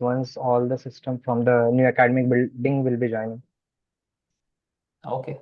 once all the system from the new academic building will be joining. Okay.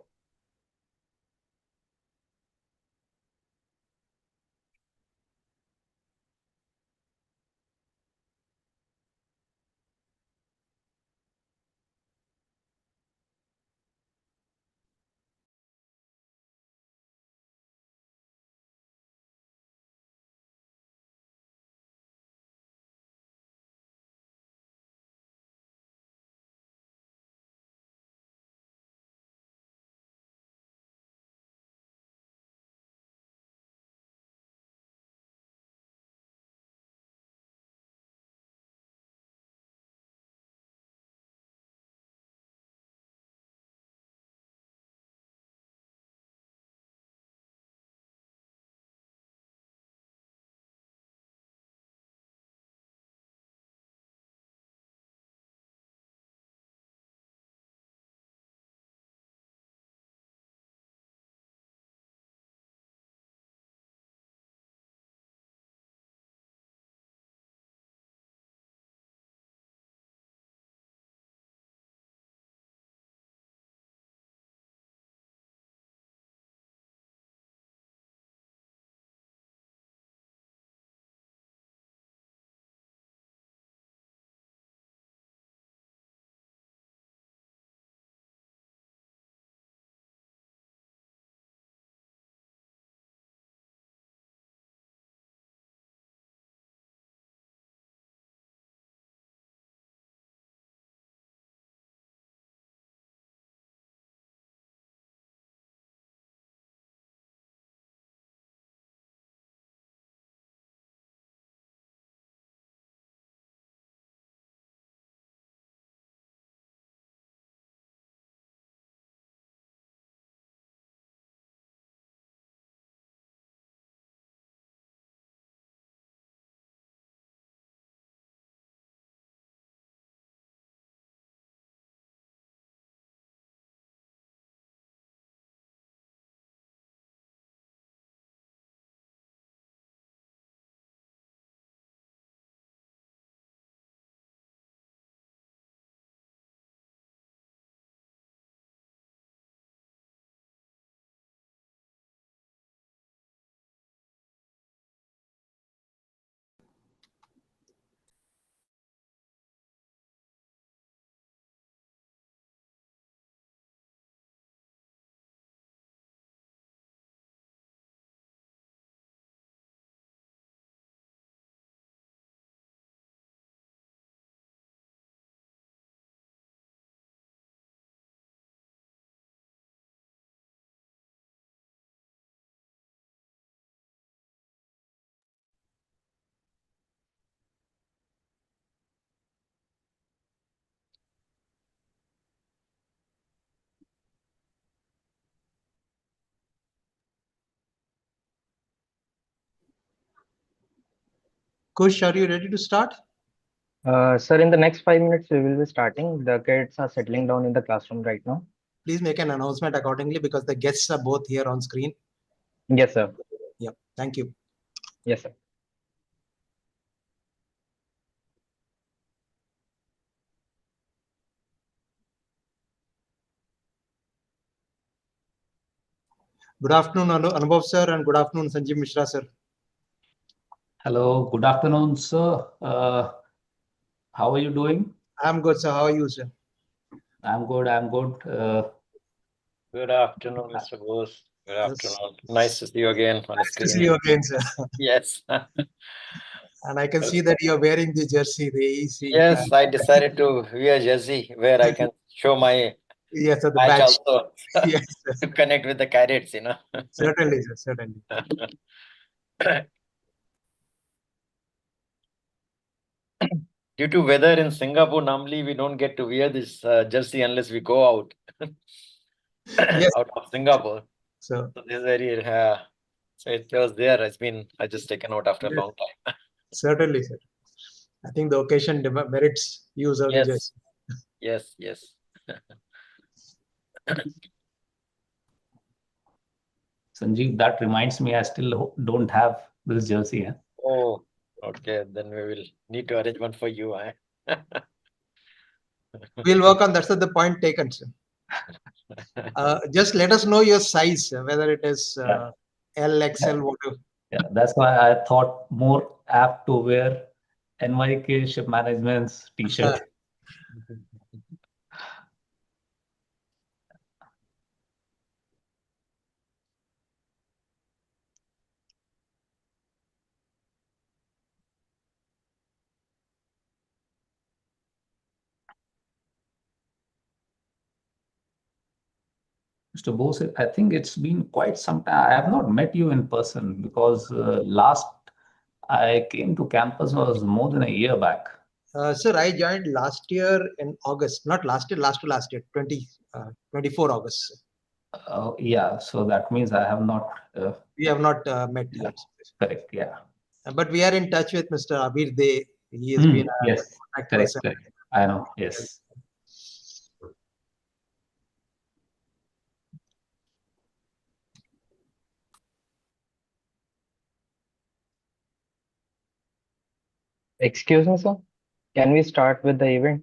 Kush, are you ready to start? Sir, in the next 5 minutes, we will be starting. The kids are settling down in the classroom right now. Please make an announcement accordingly because the guests are both here on screen. Yes, sir. Yeah, thank you. Yes, sir. Good afternoon, Anubhav sir, and good afternoon, Sanjeev Mishra sir. Hello, good afternoon, sir. How are you doing? I'm good, sir. How are you, sir? I'm good. I'm good. Good afternoon, Mr. Bose. Good Yes. afternoon. Nice to see you again on the Nice to screen. see you again, sir. Yes. And I can see that you're wearing the jersey, the EC. Yes, I decided to wear jersey where I can show my Yes, sir, the badge badge. also Yes, sir. to connect with the cadets, Certainly, sir. Certainly. Due to weather in Singapore, normally we don't get to wear this jersey unless we go out Yes. out of Singapore. So So this is very so it was there. I just taken out after a long time. certainly, sir. I think the occasion merits use of the Yes. jersey. Yes. Sanjeev, that reminds me, I still don't have this jersey. Oh, okay. Then we will need to arrange one for you. We'll work on that. So the point taken, sir. Just let us know your size, whether it is Yeah. L, XL, whatever. Yeah, that's why I thought more apt to wear NYK ship management's t-shirt. Mr. Bose, I think it's been quite some time. I have not met you in person because last I came to campus was more than a year back. Sir, I joined last year in August. Not last year, last to last year, 24 August. Yeah, so that means I have not. We have not met Yeah. yet. Correct, yeah. But we are in touch with Mr. Abir Dey. He has been a Yes, contact correct, person. correct. I know, yes. Excuse me, sir. Can we start with the event?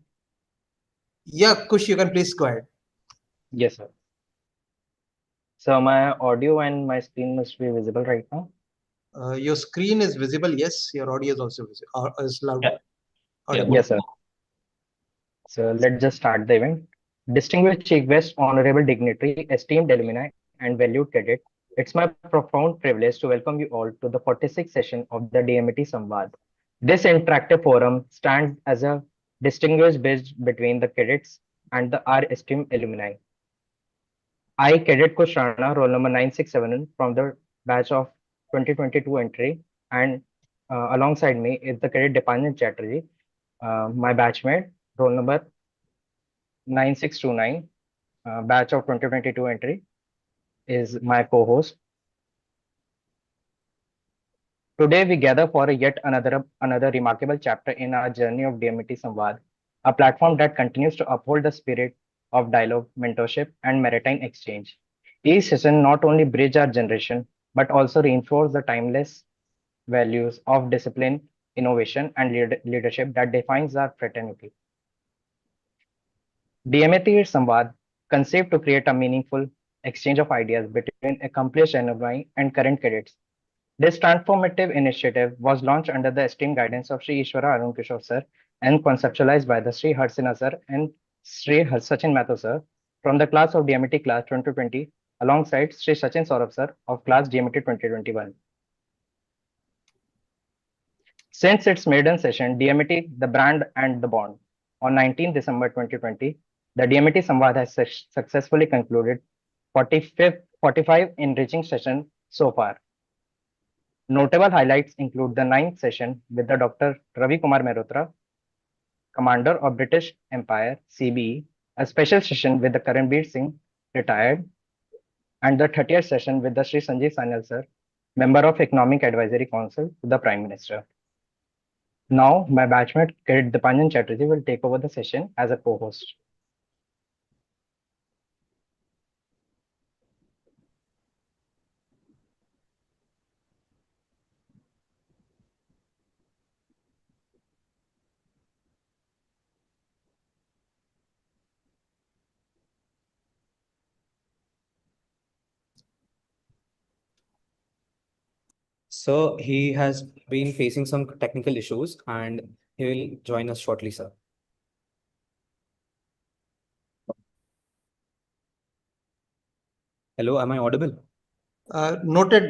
Yeah, Kush, you can please go ahead. Yes, sir. So my audio and my screen must be visible right now. Your screen is visible. Yes, your audio is also visible. Is loud. Yeah. Audible. Yes, sir. So let's just start the event. Distinguished Chief Guest, honorable dignitary, esteemed alumni, and valued cadet, it's my profound privilege to welcome you all to the 46th session of the DMET SAMVAAD. This interactive forum stands as a distinguished bridge between the cadets and the our esteemed alumni. I, Cadet Kush Rana, roll number 967 from the batch of 2022 entry, and alongside me is the Cadet Dipanjan Chatterjee, my batchmate, roll number 9629, batch of 2022 entry, is my co-host. Today we gather for a yet another remarkable chapter in our journey of DMET Samvad, a platform that continues to uphold the spirit of dialogue, mentorship, and maritime exchange. Each session not only bridge our generation, but also reinforce the timeless values of discipline, innovation, and leadership that defines our fraternity. DMET Samvad, conceived to create a meaningful exchange of ideas between accomplished alumni and current cadets. This transformative initiative was launched under the esteemed guidance of Sri Ishwara Arun Kishore sir and conceptualized by the Sri Harsina sir and Sri Sachin Mathur sir from the class of DMET class 2020 alongside Sri Sachin Saurabh sir of class DMET 2021. Since its maiden session, DMET, the brand and the bond, on 19 December 2020, the DMET Samvad has successfully concluded 45 enriching sessions so far. Notable highlights include the ninth session with the Dr. Ravi Kumar Mehrotra, Commander of British Empire, CBE, a special session with the Karanbir Singh, retired, and the 30th session with the Sri Sanjeev Sanyal sir, Member of Economic Advisory Council to the Prime Minister. Now, my batchmate Kirit Dipanjan Chatterjee will take over the session as a co-host. So he has been facing some technical issues and he will join us shortly, sir. Hello, am I audible? Noted,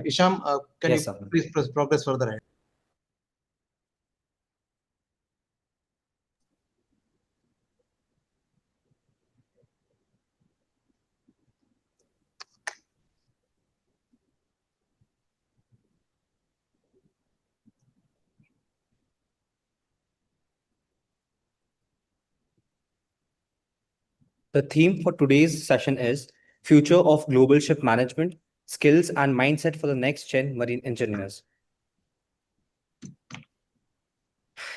Isham. Can Yes, you sir. please progress further ahead? The theme for today's session is Future of Global Ship Management, Skills and Mindset for the Next Gen Marine Engineers.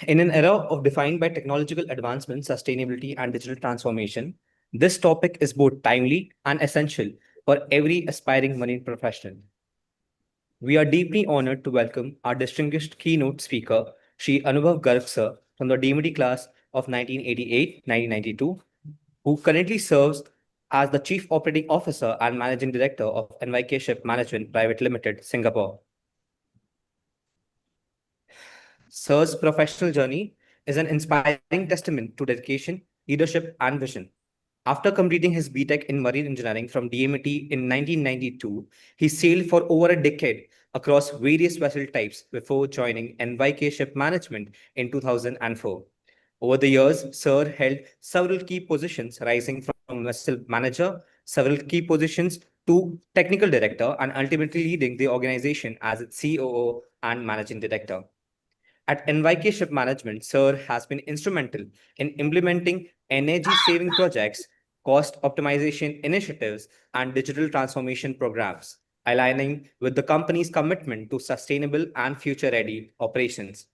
In an era defined by technological advancement, sustainability, and digital transformation, this topic is both timely and essential for every aspiring marine professional. We are deeply honored to welcome our distinguished keynote speaker, Shri Anubhav Garg sir from the DMT class of 1988-1992, who currently serves as the Chief Operating Officer and Managing Director of NYK Ship Management Private Limited, Singapore. Sir's professional journey is an inspiring testament to dedication, leadership, and vision. After completing his BTech in Marine Engineering from DMET in 1992, he sailed for over a decade across various vessel types before joining NYK Ship Management in 2004. Over the years, Sir held several key positions, rising from vessel manager, several key positions to technical director, and ultimately leading the organization as its COO and managing director. At NYK Ship Management, Sir has been instrumental in implementing energy-saving projects, cost optimization initiatives, and digital transformation programs, aligning with the company's commitment to sustainable and future-ready operations.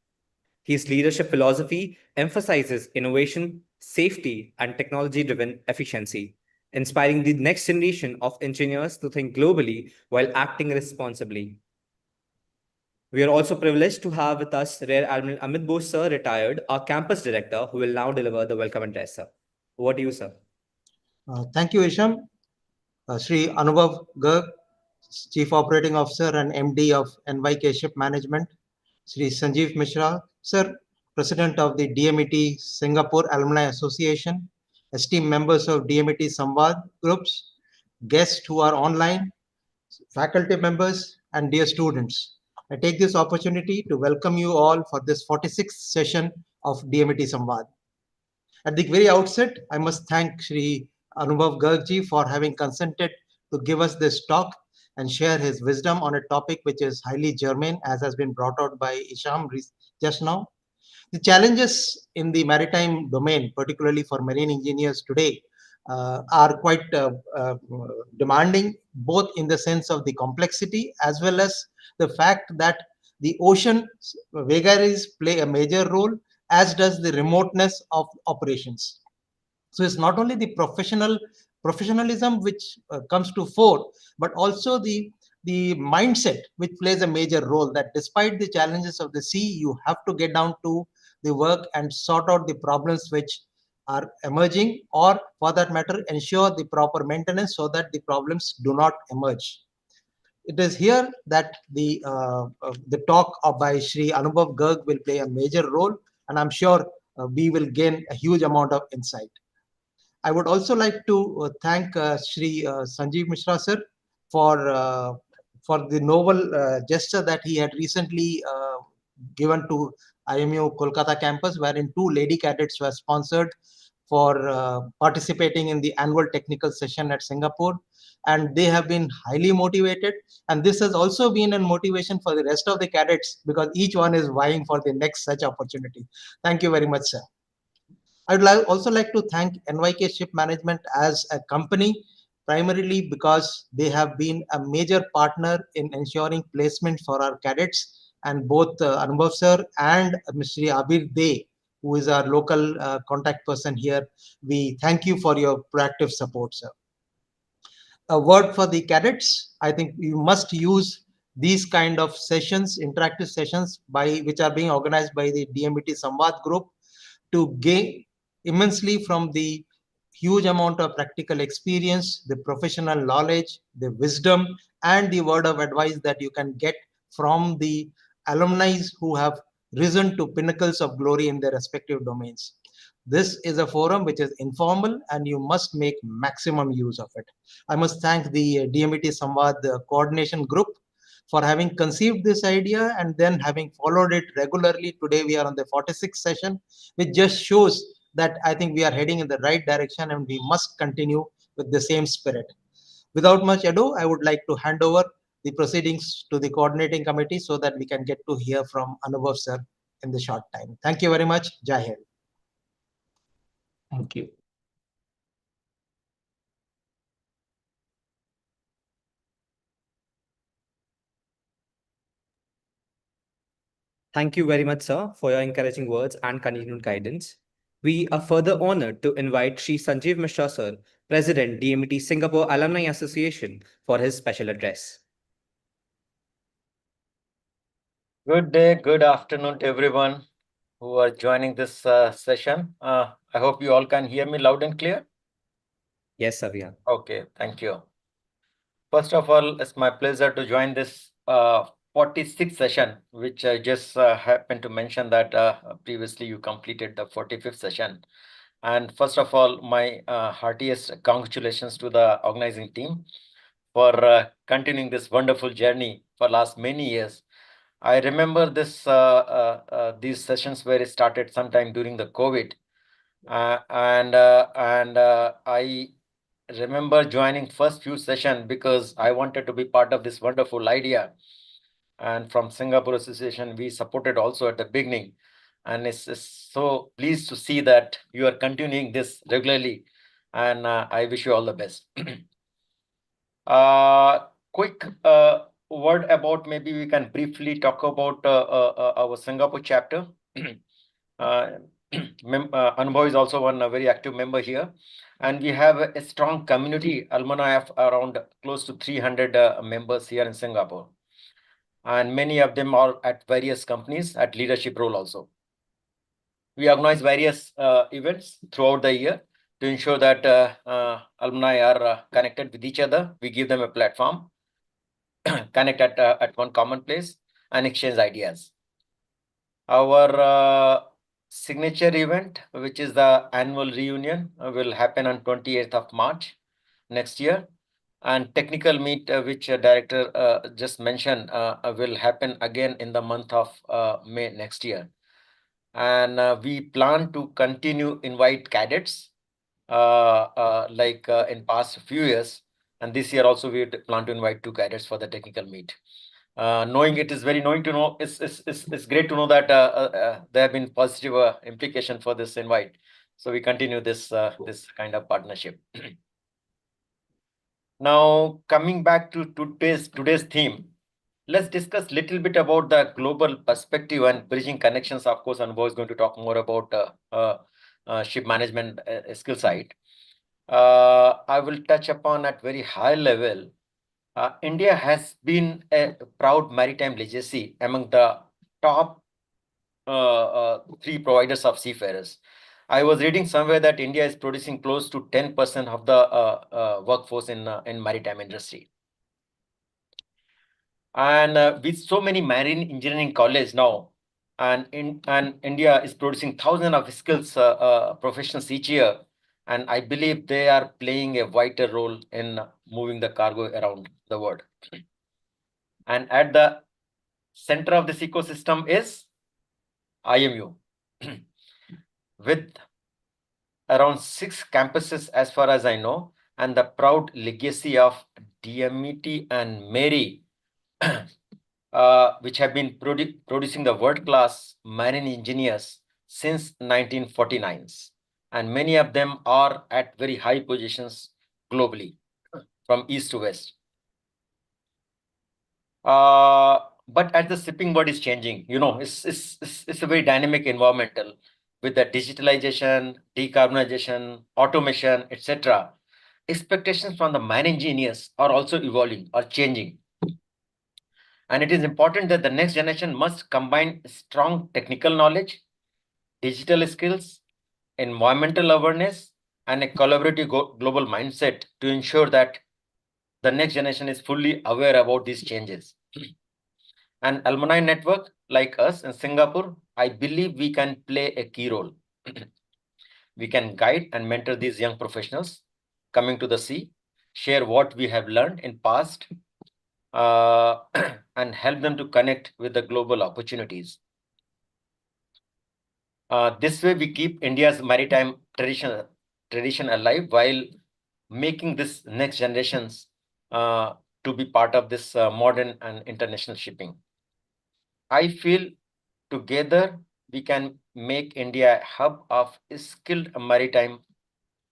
His leadership philosophy emphasizes innovation, safety, and technology-driven efficiency, inspiring the next generation of engineers to think globally while acting responsibly. We are also privileged to have with us Rear Admiral Amit Bose, sir, retired, our campus director, who will now deliver the welcome address, sir. Over to you, sir. Thank you, Isham. Sri Anubhav Garg, Chief Operating Officer and MD of NYK Ship Management. Sri Sanjeev Mishra, Sir, President of the DMET Singapore Alumni Association, esteemed members of DMET SAMVAAD groups, guests who are online, faculty members, and dear students. I take this opportunity to welcome you all for this 46th session of DMET SAMVAAD. At the very outset, I must thank Sri Anubhav Garg ji for having consented to give us this talk and share his wisdom on a topic which is highly germane, as has been brought out by Isham just now. The challenges in the maritime domain, particularly for marine engineers today, are quite demanding, both in the sense of the complexity as well as the fact that the ocean vagaries play a major role, as does the remoteness of operations. So it's not only the professionalism which comes to fore, but also the mindset which plays a major role, that despite the challenges of the sea, you have to get down to the work and sort out the problems which are emerging, or for that matter, ensure the proper maintenance so that the problems do not emerge. It is here that the talk by Sri Anubhav Garg will play a major role, and I'm sure we will gain a huge amount of insight. I would also like to thank Sri Sanjeev Mishra sir for the noble gesture that he had recently given to IMU Kolkata campus, wherein 2 lady cadets were sponsored for participating in the annual technical session at Singapore, and they have been highly motivated, and this has also been a motivation for the rest of the cadets, because each one is vying for the next such opportunity. Thank you very much, sir. I would also like to thank NYK Ship Management as a company, primarily because they have been a major partner in ensuring placement for our cadets, and both Anubhav sir and Mr. Abir Dey, who is our local contact person here, we thank you for your proactive support, sir. A word for the cadets: I think you must use these kind of sessions, interactive sessions, which are being organized by the DMET SAMVAAD group, to gain immensely from the huge amount of practical experience, the professional knowledge, the wisdom, and the word of advice that you can get from the alumni who have risen to pinnacles of glory in their respective domains. This is a forum which is informal, and you must make maximum use of it. I must thank the DMET SAMVAAD coordination group for having conceived this idea and then having followed it regularly. Today we are on the 46th session, which just shows that I think we are heading in the right direction, and we must continue with the same spirit. Without much ado, I would like to hand over the proceedings to the coordinating committee so that we can get to hear from Anubhav sir in the short time. Thank you very much. Jai Hind. Thank you. Thank you very much, sir, for your encouraging words and continued guidance. We are further honored to invite Sri Sanjeev Mishra, sir, President, DMET Singapore Alumni Association, for his special address. Good day, good afternoon to everyone. who are joining this session. I hope you all can hear me loud and clear. Yes, sir, we are. Okay, thank you. First of all, it's my pleasure to join this 46th session, which I just happened to mention that previously you completed the 45th session. And first of all, my heartiest congratulations to the organizing team for continuing this wonderful journey for last many years. I remember these sessions where it started sometime during the COVID, and I remember joining first few sessions because I wanted to be part of this wonderful idea. And from Singapore Association, we supported also at the beginning. And it's so pleased to see that you are continuing this regularly. And I wish you all the best. Quick word about, maybe we can briefly talk about our Singapore chapter. Anubhav is also one very active member here, and we have a strong community alumni of around close to 300 members here in Singapore, and many of them are at various companies at leadership role also. We organize various events throughout the year to ensure that alumni are connected with each other. We give them a platform, connect at one common place, and exchange ideas. Our signature event, which is the annual reunion, will happen on 28th of March next year. And technical meet, which director just mentioned, will happen again in the month of May next year. And we plan to continue invite cadets like in past few years. And this year also we plan to invite 2 cadets for the technical meet. It's great to know that there have been positive implication for this invite. So we continue this kind of partnership. Now, coming back to today's theme, let's discuss a little bit about the global perspective and bridging connections. Of course, Anubhav is going to talk more about ship management skill side. I will touch upon at very high level. India has been a proud maritime legacy among the top 3 providers of seafarers. I was reading somewhere that India is producing close to 10% of the workforce in maritime industry. And with so many marine engineering colleges now, and India is producing thousands of skills professionals each year, and I believe they are playing a vital role in moving the cargo around the world. And at the center of this ecosystem is IMU, with around 6 campuses as far as I know, and the proud legacy of DMET and Mary, which have been producing the world-class marine engineers since 1949. And many of them are at very high positions globally, from east to west. But as the shipping world is changing, it's a very dynamic environmental with the digitalization, decarbonization, automation, etc. Expectations from the marine engineers are also evolving or changing. And it is important that the next generation must combine strong technical knowledge, digital skills, environmental awareness, and a collaborative global mindset to ensure that the next generation is fully aware about these changes. An alumni network like us in Singapore, I believe we can play a key role. We can guide and mentor these young professionals coming to the sea, share what we have learned in past, and help them to connect with the global opportunities. This way, we keep India's maritime tradition alive while making this next generations to be part of this modern and international shipping. I feel together we can make India a hub of skilled maritime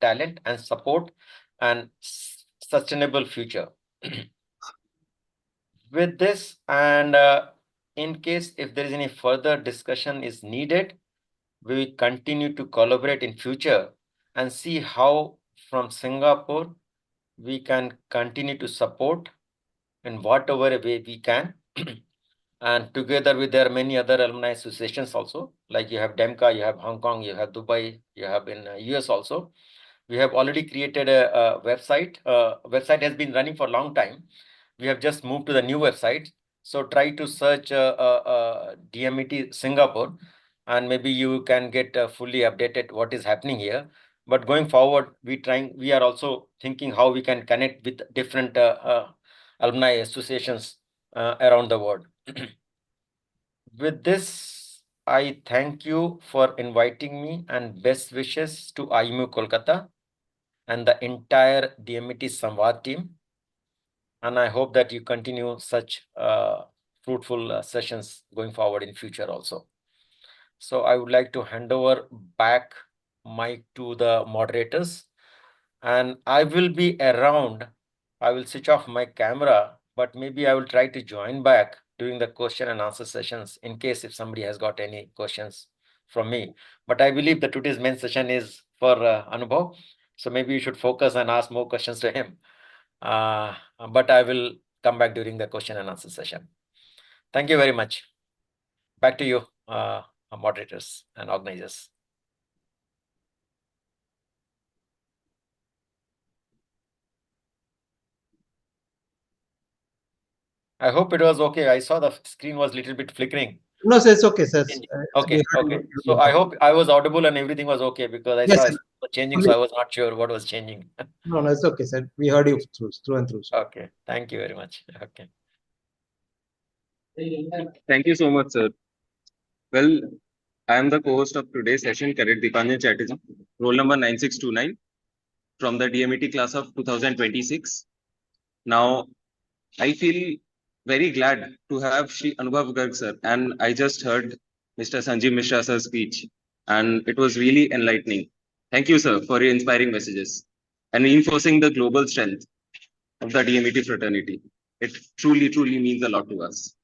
talent and support and sustainable future. With this, and in case if there is any further discussion is needed, we will continue to collaborate in future and see how from Singapore we can continue to support in whatever way we can And together with there are many other alumni associations also, like you have DEMCA, you have Hong Kong, you have Dubai, you have in US also. We have already created a website. Website has been running for a long time. We have just moved to the new website. So try to search DMET Singapore, and maybe you can get fully updated what is happening here. But going forward, we are also thinking how we can connect with different alumni associations around the world. With this, I thank you for inviting me, and best wishes to IMU Kolkata and the entire DMET Samvaad team. And I hope that you continue such fruitful sessions going forward in future also. So I would like to hand over back mic to the moderators, and I will be around. I will switch off my camera, but maybe I will try to join back during the question and answer sessions in case if somebody has got any questions from me. But I believe that today's main session is for Anubhav. So maybe you should focus and ask more questions to him. But I will come back during the question and answer session. Thank you very much. Back to you, moderators and organizers. I hope it was okay. I saw the screen was a little bit flickering. No, sir, it's okay, sir. Okay, okay. So I hope I was audible and everything was okay, because I Yes, saw sir. it was changing, so I was not sure what was changing. No, it's okay, sir. We heard you through and through, sir. Okay, thank you very much. Okay. Thank you so much, sir. Well, I am the co-host of today's session, Cadet Dipanjan Chatterjee, roll number 9629 from the DMET class of 2026. Now, I feel very glad to have Shri Anubhav Garg, sir, and I just heard Mr. Sanjeev Mishra sir's speech, and it was really enlightening. Thank you, sir, for your inspiring messages and reinforcing the global strength of the DMET fraternity. It truly, truly means a lot to us.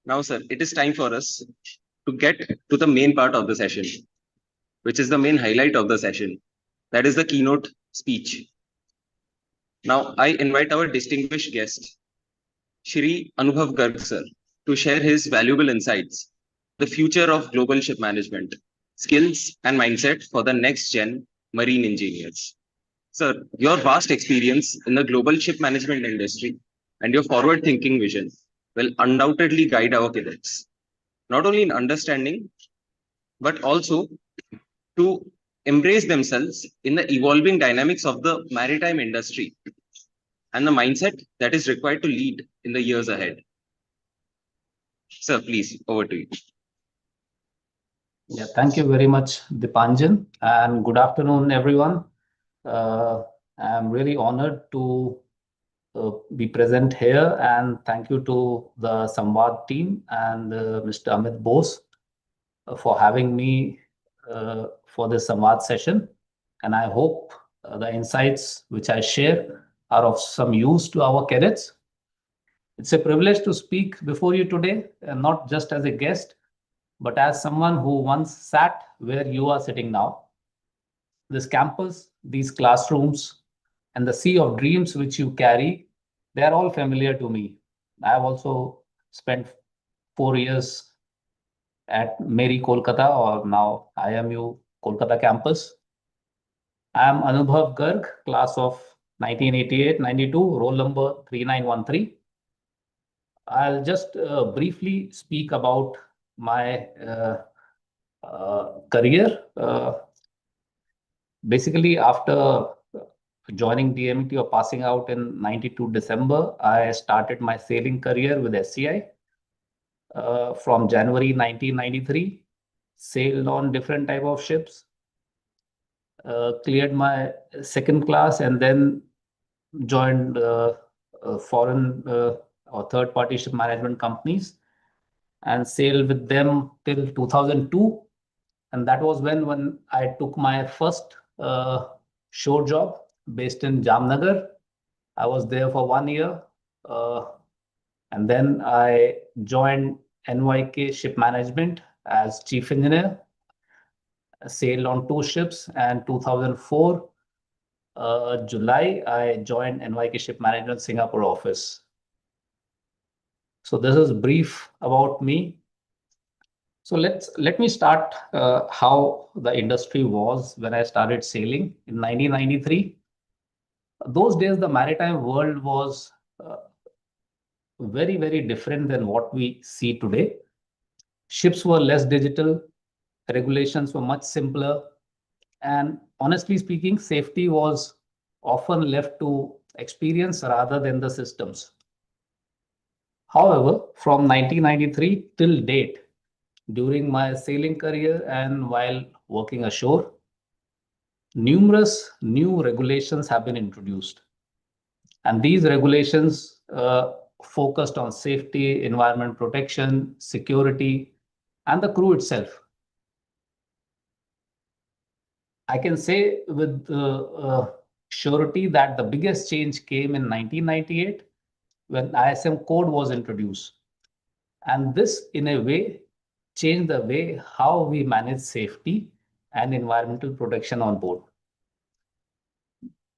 Now, sir, it is time for us to get to the main part of the session, which is the main highlight of the session. That is the keynote speech. Now, I invite our distinguished guest, Shri Anubhav Garg, sir, to share his valuable insights, the future of global ship management, skills and mindset for the next gen marine engineers. Sir, your vast experience in the global ship management industry and your forward thinking vision will undoubtedly guide our cadets, not only in understanding, but also to embrace themselves in the evolving dynamics of the maritime industry and the mindset that is required to lead in the years ahead. Sir, please, over to you. Yeah, thank you very much, Dipanjan, and good afternoon, everyone. I'm really honored to be present here, and thank you to the Samvaad team and Mr. Amit Bose for having me for this Samvaad session. And I hope the insights which I share are of some use to our cadets. It's a privilege to speak before you today, not just as a guest, but as someone who once sat where you are sitting now. This campus, these classrooms, and the sea of dreams which you carry, they are all familiar to me. I have also spent 4 years at Meri Kolkata, or now IMU Kolkata campus. I am Anubhav Garg, class of 1988-92, roll number 3913. I'll just briefly speak about my career. Basically, after joining DMT or passing out in 92 December, I started my sailing career with SCI. From January 1993, sailed on different type of ships, cleared my second class, and then joined foreign or third-party ship management companies and sailed with them till 2002. And that was when I took my first shore job based in Jamnagar. I was there for 1 year. And then I joined NYK Ship Management as chief engineer. Sailed on 2 ships, and 2004 July, I joined NYK Ship Management Singapore office. So this is brief about me. So let me start how the industry was when I started sailing in 1993. Those days, the maritime world was very, very different than what we see today. Ships were less digital, regulations were much simpler, and honestly speaking, safety was often left to experience rather than the systems. However, from 1993 till date, during my sailing career and while working ashore, numerous new regulations have been introduced. And these regulations focused on safety, environment protection, security, and the crew itself. I can say with surety that the biggest change came in 1998 when ISM code was introduced. And this, in a way, changed the way how we manage safety and environmental protection on board.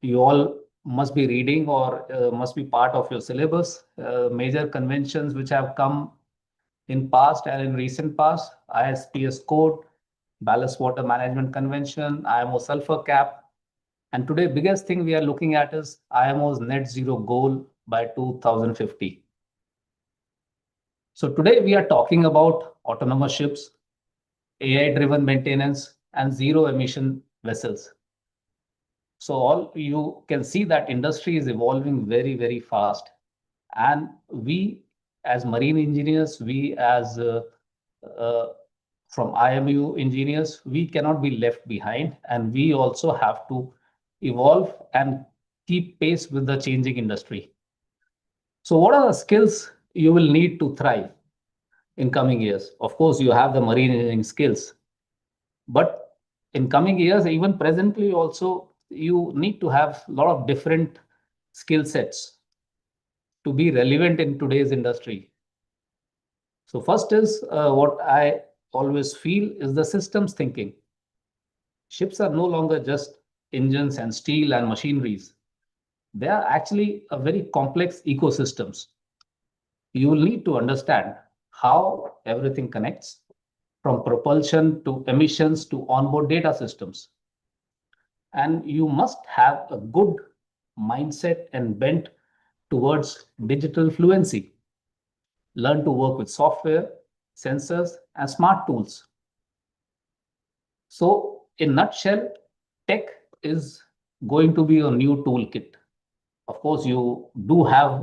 You all must be reading or must be part of your syllabus. Major conventions which have come in past and in recent past: ISPS code, Ballast Water Management Convention, IMO sulfur cap. And today, biggest thing we are looking at is IMO's net zero goal by 2050. So today we are talking about autonomous ships, AI-driven maintenance, and zero emission vessels. So all you can see that industry is evolving very, very fast. And we as marine engineers, we as uh, from IMU engineers, we cannot be left behind, and we also have to evolve and keep pace with the changing industry. So what are the skills you will need to thrive in coming years? Of course, you have the marine engineering skills, but in coming years, even presently also, you need to have a lot of different skill sets to be relevant in today's industry. So first is what I always feel is the systems thinking. Ships are no longer just engines and steel and machineries. They are actually a very complex ecosystems. You will need to understand how everything connects, from propulsion to emissions to onboard data systems. And you must have a good mindset and bent towards digital fluency. Learn to work with software, sensors, and smart tools. So, in nutshell, tech is going to be your new toolkit. Of course, you do have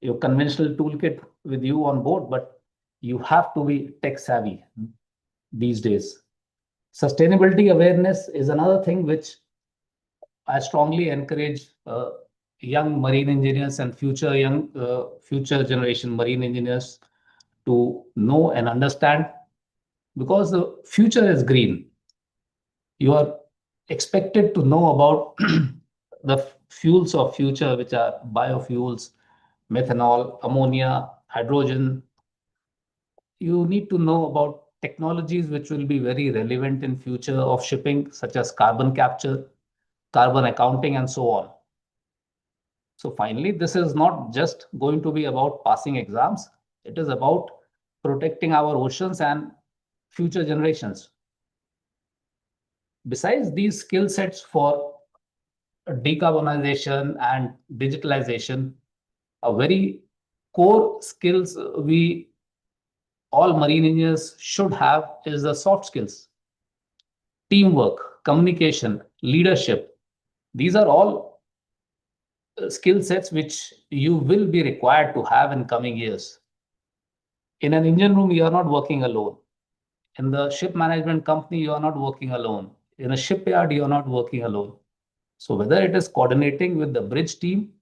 your conventional toolkit with you on board, but you have to be tech savvy these days. Sustainability awareness is another thing which I strongly encourage young marine engineers and future generation marine engineers to know and understand, because the future is green. You are expected to know about the fuels of future, which are biofuels, methanol, ammonia, hydrogen. You need to know about technologies which will be very relevant in future of shipping, such as carbon capture, carbon accounting, and so on. So finally, this is not just going to be about passing exams. It is about protecting our oceans and future generations. Besides these skill sets for decarbonization and digitalization, a very core skills we all marine engineers should have is the soft skills: teamwork, communication, leadership. These are all skill sets which you will be required to have in coming years. In an engine room, you are not working alone. In the ship management company, you are not working alone. In a shipyard, you are not working alone. So whether it is coordinating with the bridge team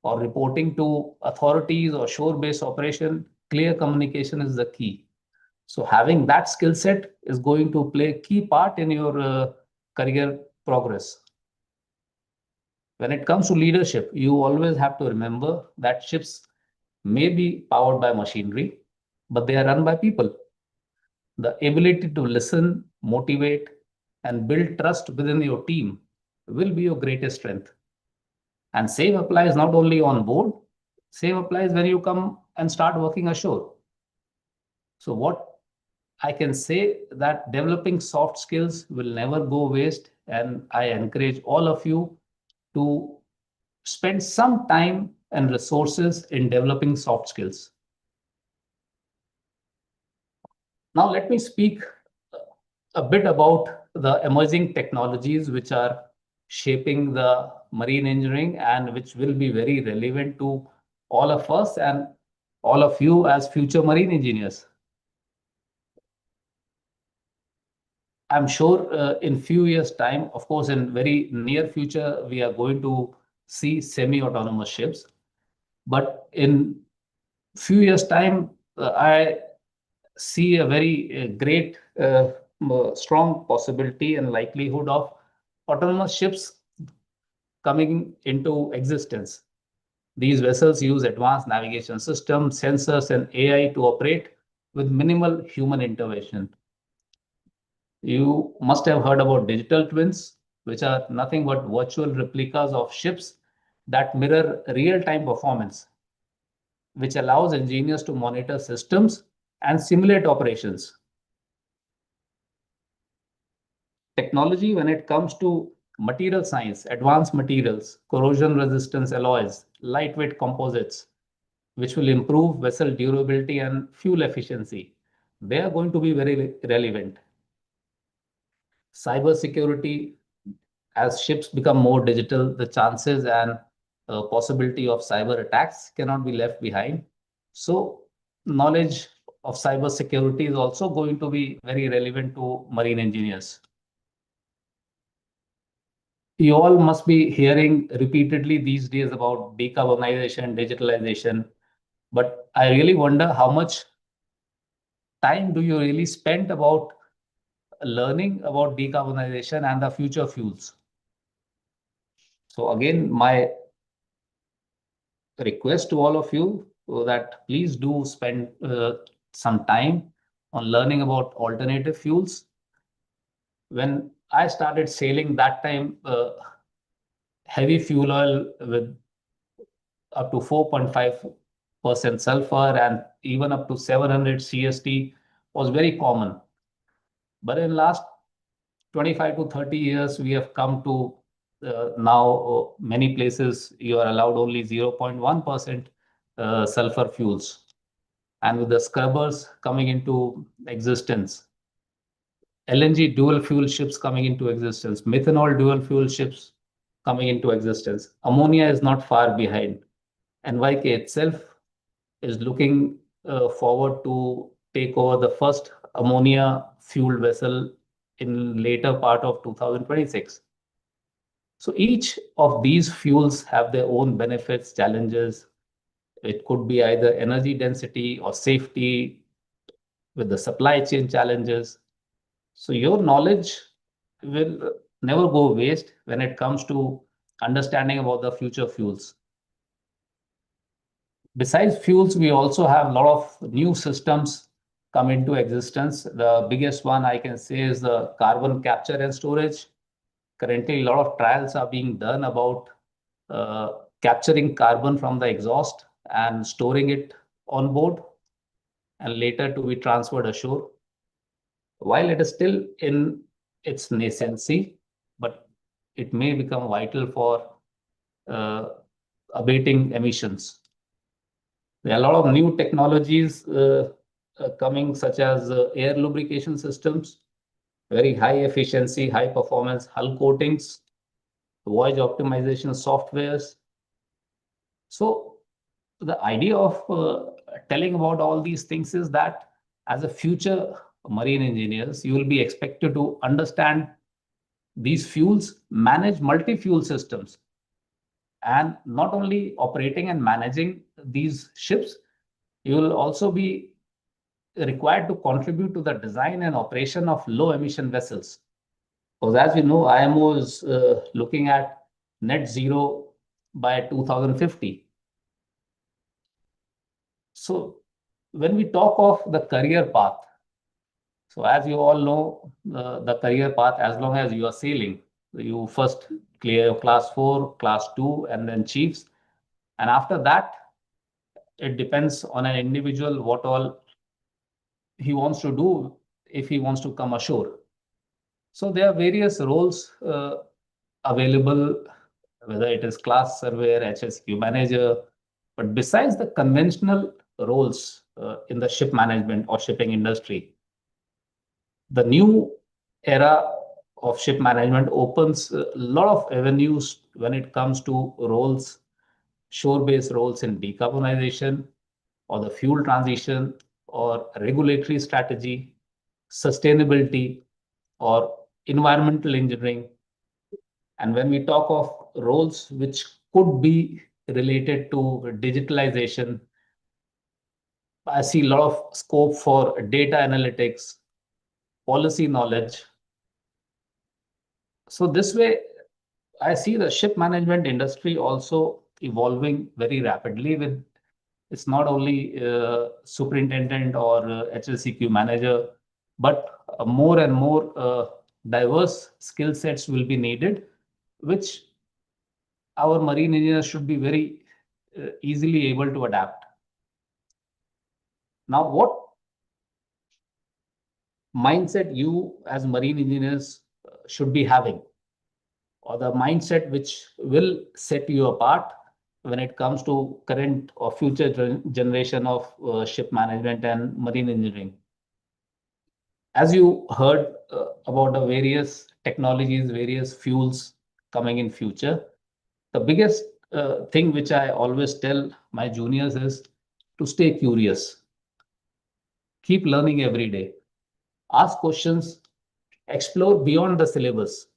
or reporting to authorities or shore-based operation, clear communication is the key. So having that skill set is going to play a key part in your career progress. When it comes to leadership, you always have to remember that ships may be powered by machinery, but they are run by people. The ability to listen, motivate, and build trust within your team will be your greatest strength. And same applies not only on board, Same applies when you come and start working ashore. So what I can say that developing soft skills will never go waste, and I encourage all of you to spend some time and resources in developing soft skills. Now, let me speak a bit about the emerging technologies which are shaping the marine engineering and which will be very relevant to all of us and all of you as future marine engineers. I'm sure in few years' time, of course, in very near future, we are going to see semi-autonomous ships. But in few years' time, I see a very great, strong possibility and likelihood of autonomous ships coming into existence. These vessels use advanced navigation systems, sensors, and AI to operate with minimal human intervention. You must have heard about digital twins, which are nothing but virtual replicas of ships that mirror real-time performance, which allows engineers to monitor systems and simulate operations. Technology, when it comes to material science, advanced materials, corrosion resistance alloys, lightweight composites, which will improve vessel durability and fuel efficiency, they are going to be very relevant. Cybersecurity, as ships become more digital, the chances and possibility of cyber attacks cannot be left behind. So knowledge of cybersecurity is also going to be very relevant to marine engineers. You all must be hearing repeatedly these days about decarbonization, digitalization, but I really wonder how much time do you really spend about learning about decarbonization and the future fuels. So again, my request to all of you that please do spend some time on learning about alternative fuels. When I started sailing that time, heavy fuel oil with up to 4.5% sulfur and even up to 700 CST was very common. But in last 25 to 30 years, we have come to now many places you are allowed only 0.1% sulfur fuels. And with the scrubbers coming into existence, LNG dual fuel ships coming into existence, methanol dual fuel ships coming into existence, ammonia is not far behind. NYK itself is looking forward to take over the first ammonia fueled vessel in later part of 2026. So each of these fuels have their own benefits, challenges. It could be either energy density or safety with the supply chain challenges. So your knowledge will never go waste when it comes to understanding about the future fuels. Besides fuels, we also have a lot of new systems come into existence. The biggest one I can say is the carbon capture and storage. Currently, a lot of trials are being done about capturing carbon from the exhaust and storing it on board and later to be transferred ashore. While it is still in its nascency, but it may become vital for abating emissions. There are a lot of new technologies coming, such as air lubrication systems, very high efficiency, high performance hull coatings, voyage optimization softwares. So the idea of telling about all these things is that as a future marine engineers, you will be expected to understand these fuels, manage multi-fuel systems, and not only operating and managing these ships, you will also be required to contribute to the design and operation of low emission vessels. Because as we know, IMO is looking at net zero by 2050. So when we talk of the career path, so as you all know, the career path, as long as you are sailing, you first clear class 4, class 2, and then chiefs. And after that, it depends on an individual what all he wants to do if he wants to come ashore. So there are various roles available, whether it is class surveyor, HSQ manager. But besides the conventional roles in the ship management or shipping industry, the new era of ship management opens a lot of avenues when it comes to roles, shore-based roles in decarbonization or the fuel transition or regulatory strategy, sustainability or environmental engineering. And when we talk of roles which could be related to digitalization, I see a lot of scope for data analytics, policy knowledge. So this way, I see the ship management industry also evolving very rapidly with it's not only superintendent or HLCQ manager, but more and more diverse skill sets will be needed, which our marine engineers should be very easily able to adapt. Now, what mindset you as marine engineers should be having, or the mindset which will set you apart when it comes to current or future generation of ship management and marine engineering? As you heard about the various technologies, various fuels coming in future, the biggest thing which I always tell my juniors is to stay curious, keep learning every day, ask questions, explore beyond the syllabus.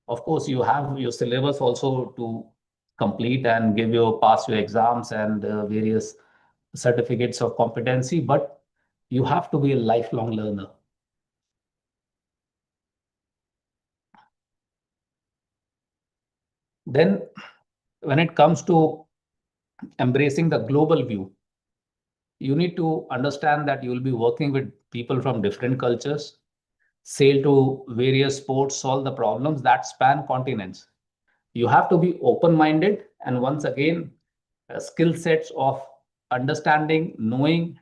Of course, you have your syllabus also to complete and pass your exams and various certificates of competency, but you have to be a lifelong learner. Then when it comes to embracing the global view, you need to understand that you will be working with people from different cultures, sail to various ports, solve the problems that span continents. You have to be open-minded, and once again, skill sets of understanding, knowing,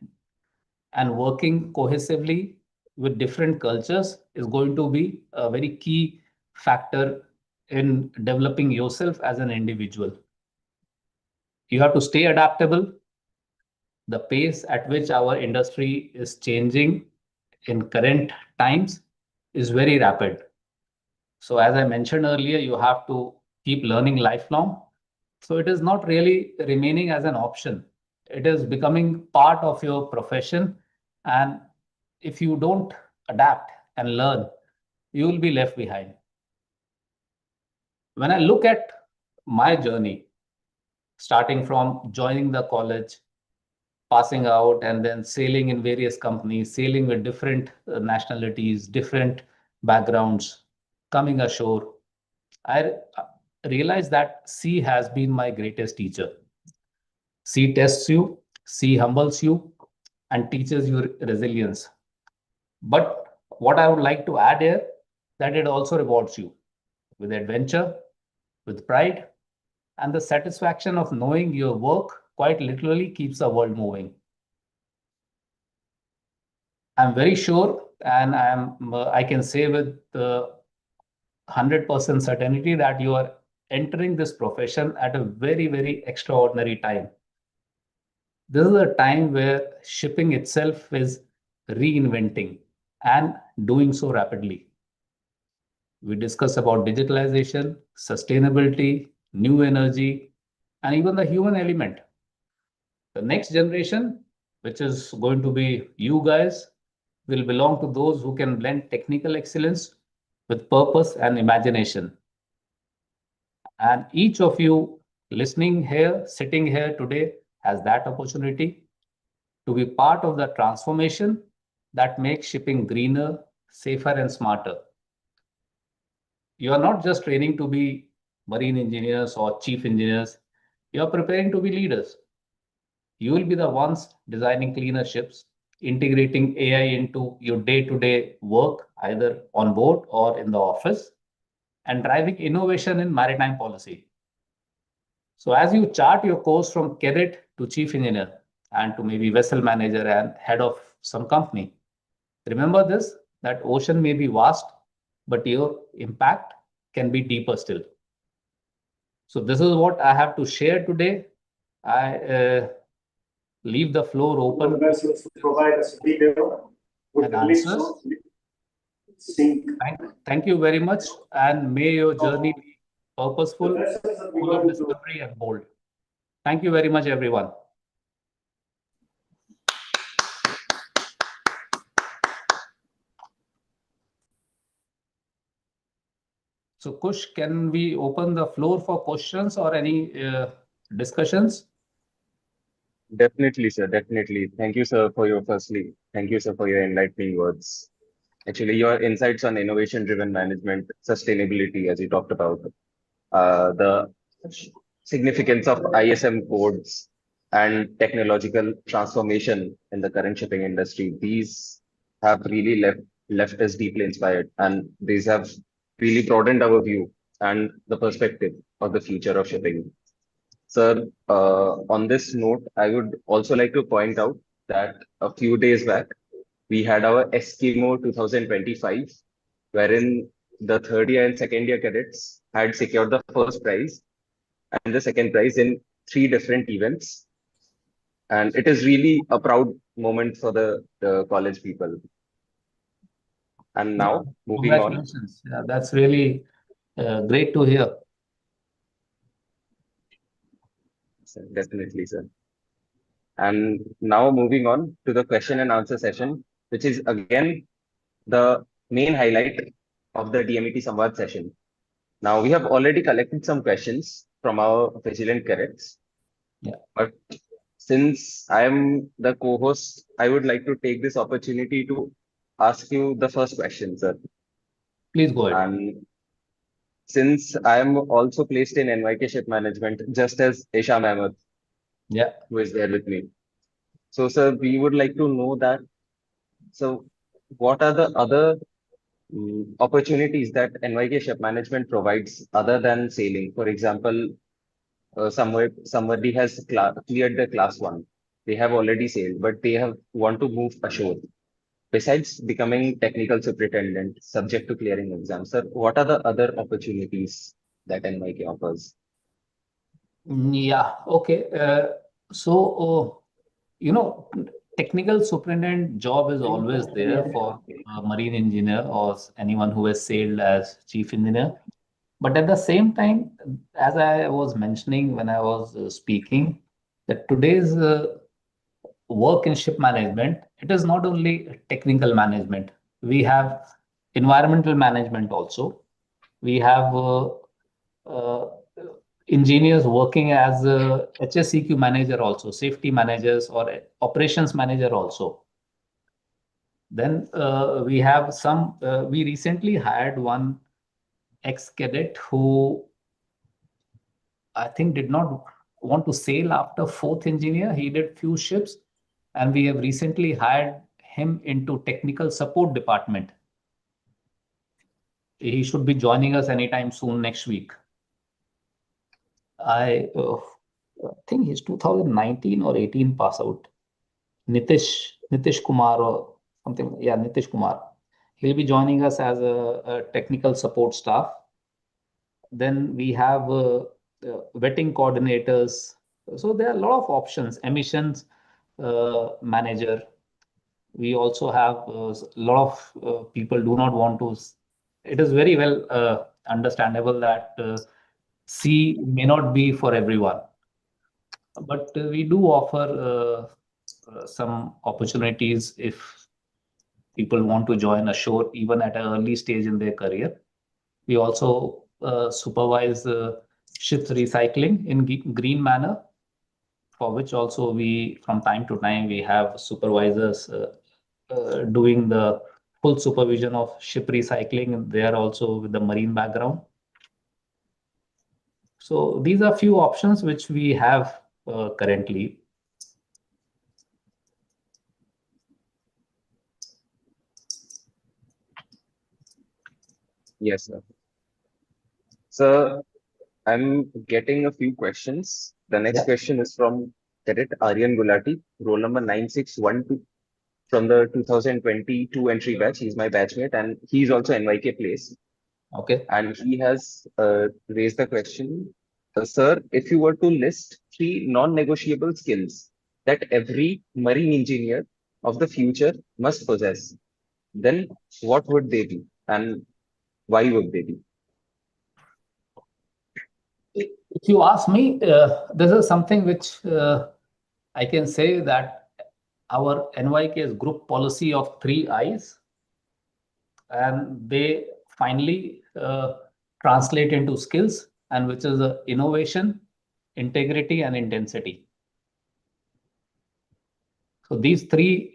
and working cohesively with different cultures is going to be a very key factor in developing yourself as an individual. You have to stay adaptable. The pace at which our industry is changing in current times is very rapid. So as I mentioned earlier, you have to keep learning lifelong. So it is not really remaining as an option. It is becoming part of your profession. And if you don't adapt and learn, you will be left behind. When I look at my journey, starting from joining the college, passing out, and then sailing in various companies, sailing with different nationalities, different backgrounds, coming ashore, I realized that sea has been my greatest teacher. Sea tests you, sea humbles you, and teaches you resilience. But what I would like to add here, that it also rewards you with adventure, with pride, and the satisfaction of knowing your work quite literally keeps the world moving. I'm very sure, and I can say with 100% certainty that you are entering this profession at a very, very extraordinary time. This is a time where shipping itself is reinventing and doing so rapidly. We discuss about digitalization, sustainability, new energy, and even the human element. The next generation, which is going to be you guys, will belong to those who can blend technical excellence with purpose and imagination. And each of you listening here, sitting here today, has that opportunity to be part of the transformation that makes shipping greener, safer, and smarter. You are not just training to be marine engineers or chief engineers, you are preparing to be leaders. You will be the ones designing cleaner ships, integrating AI into your day-to-day work, either on board or in the office, and driving innovation in maritime policy. So as you chart your course from cadet to chief engineer and to maybe vessel manager and head of some company, remember this, that ocean may be vast, but your impact can be deeper still. So this is what I have to share today. I leave the floor open Vessels provide us video with and the links answers. of sync. Thank you very much, and may your journey be purposeful, The vessels that we full of want to discovery and bold. Thank you very much, everyone. So Kush, can we open the floor for questions or any discussions? Definitely, sir. Definitely. Thank you, sir, for your thank you, sir, for your enlightening words. Actually, your insights on innovation-driven management, sustainability, as you talked about, the significance of ISM codes and technological transformation in the current shipping industry. These have really left us deeply inspired, and these have really broadened our view and the perspective of the future of shipping. Sir, on this note, I would also like to point out that a few days back, we had our Eskimo 2025, wherein the third year and second year cadets had secured the first prize and the second prize in three different events. And it is really a proud moment for the college people. And now, moving on. Congratulations. Yeah, that's really great to hear. Definitely, sir. And now moving on to the question and answer session, which is again the main highlight of the DMET Samvaad session. Now, we have already collected some questions from our vigilant cadets. Yeah. But since I am the co-host, I would like to take this opportunity to ask you the first question, sir. Please go ahead. And since I am also placed in NYK ship management, just as Isham Ahmed, Yeah. who is there with me. So, sir, we would like to know that. So, what are the other opportunities that NYK ship management provides other than sailing? For example, somebody has cleared the class one. They have already sailed, but they have want to move ashore. Besides becoming technical superintendent, subject to clearing exams, sir, what are the other opportunities that NYK offers? Yeah. Okay. So, technical superintendent job is always there for a marine engineer or anyone who has sailed as chief engineer. But at the same time, as I was mentioning when I was speaking, that today's work in ship management, it is not only technical management. We have environmental management also. We have uh, engineers working as a HSEQ manager also, safety managers or operations manager also. Then we have we recently hired one ex-cadet who I think did not want to sail after fourth engineer. He did few ships, and we have recently hired him into technical support department. He should be joining us anytime soon next week. I think he's 2019 or 18 pass out. Nitish Kumar or something. Yeah, Nitish Kumar. He'll be joining us as a technical support staff. Then we have vetting coordinators. So there are a lot of options. Emissions manager. We also have a lot of people do not want to. It is very well understandable that sea may not be for everyone, but we do offer some opportunities if people want to join ashore even at an early stage in their career. We also supervise ships recycling in green manner, for which also we, from time to time, we have supervisors doing the full supervision of ship recycling. They are also with the marine background. So these are few options which we have currently. Yes, sir. So I'm getting a few questions. The next Yeah. question is from Cadet Aryan Gulati, roll number 9612 from the 2022 entry batch. He's my batchmate and he's also NYK place. Okay. And he has raised the question, sir, if you were to list 3 non-negotiable skills that every marine engineer of the future must possess, then what would they be and why would they be? If you ask me, this is something which I can say that our NYK's group policy of 3 I's, and they finally translate into skills, and which is innovation, integrity, and intensity. So these 3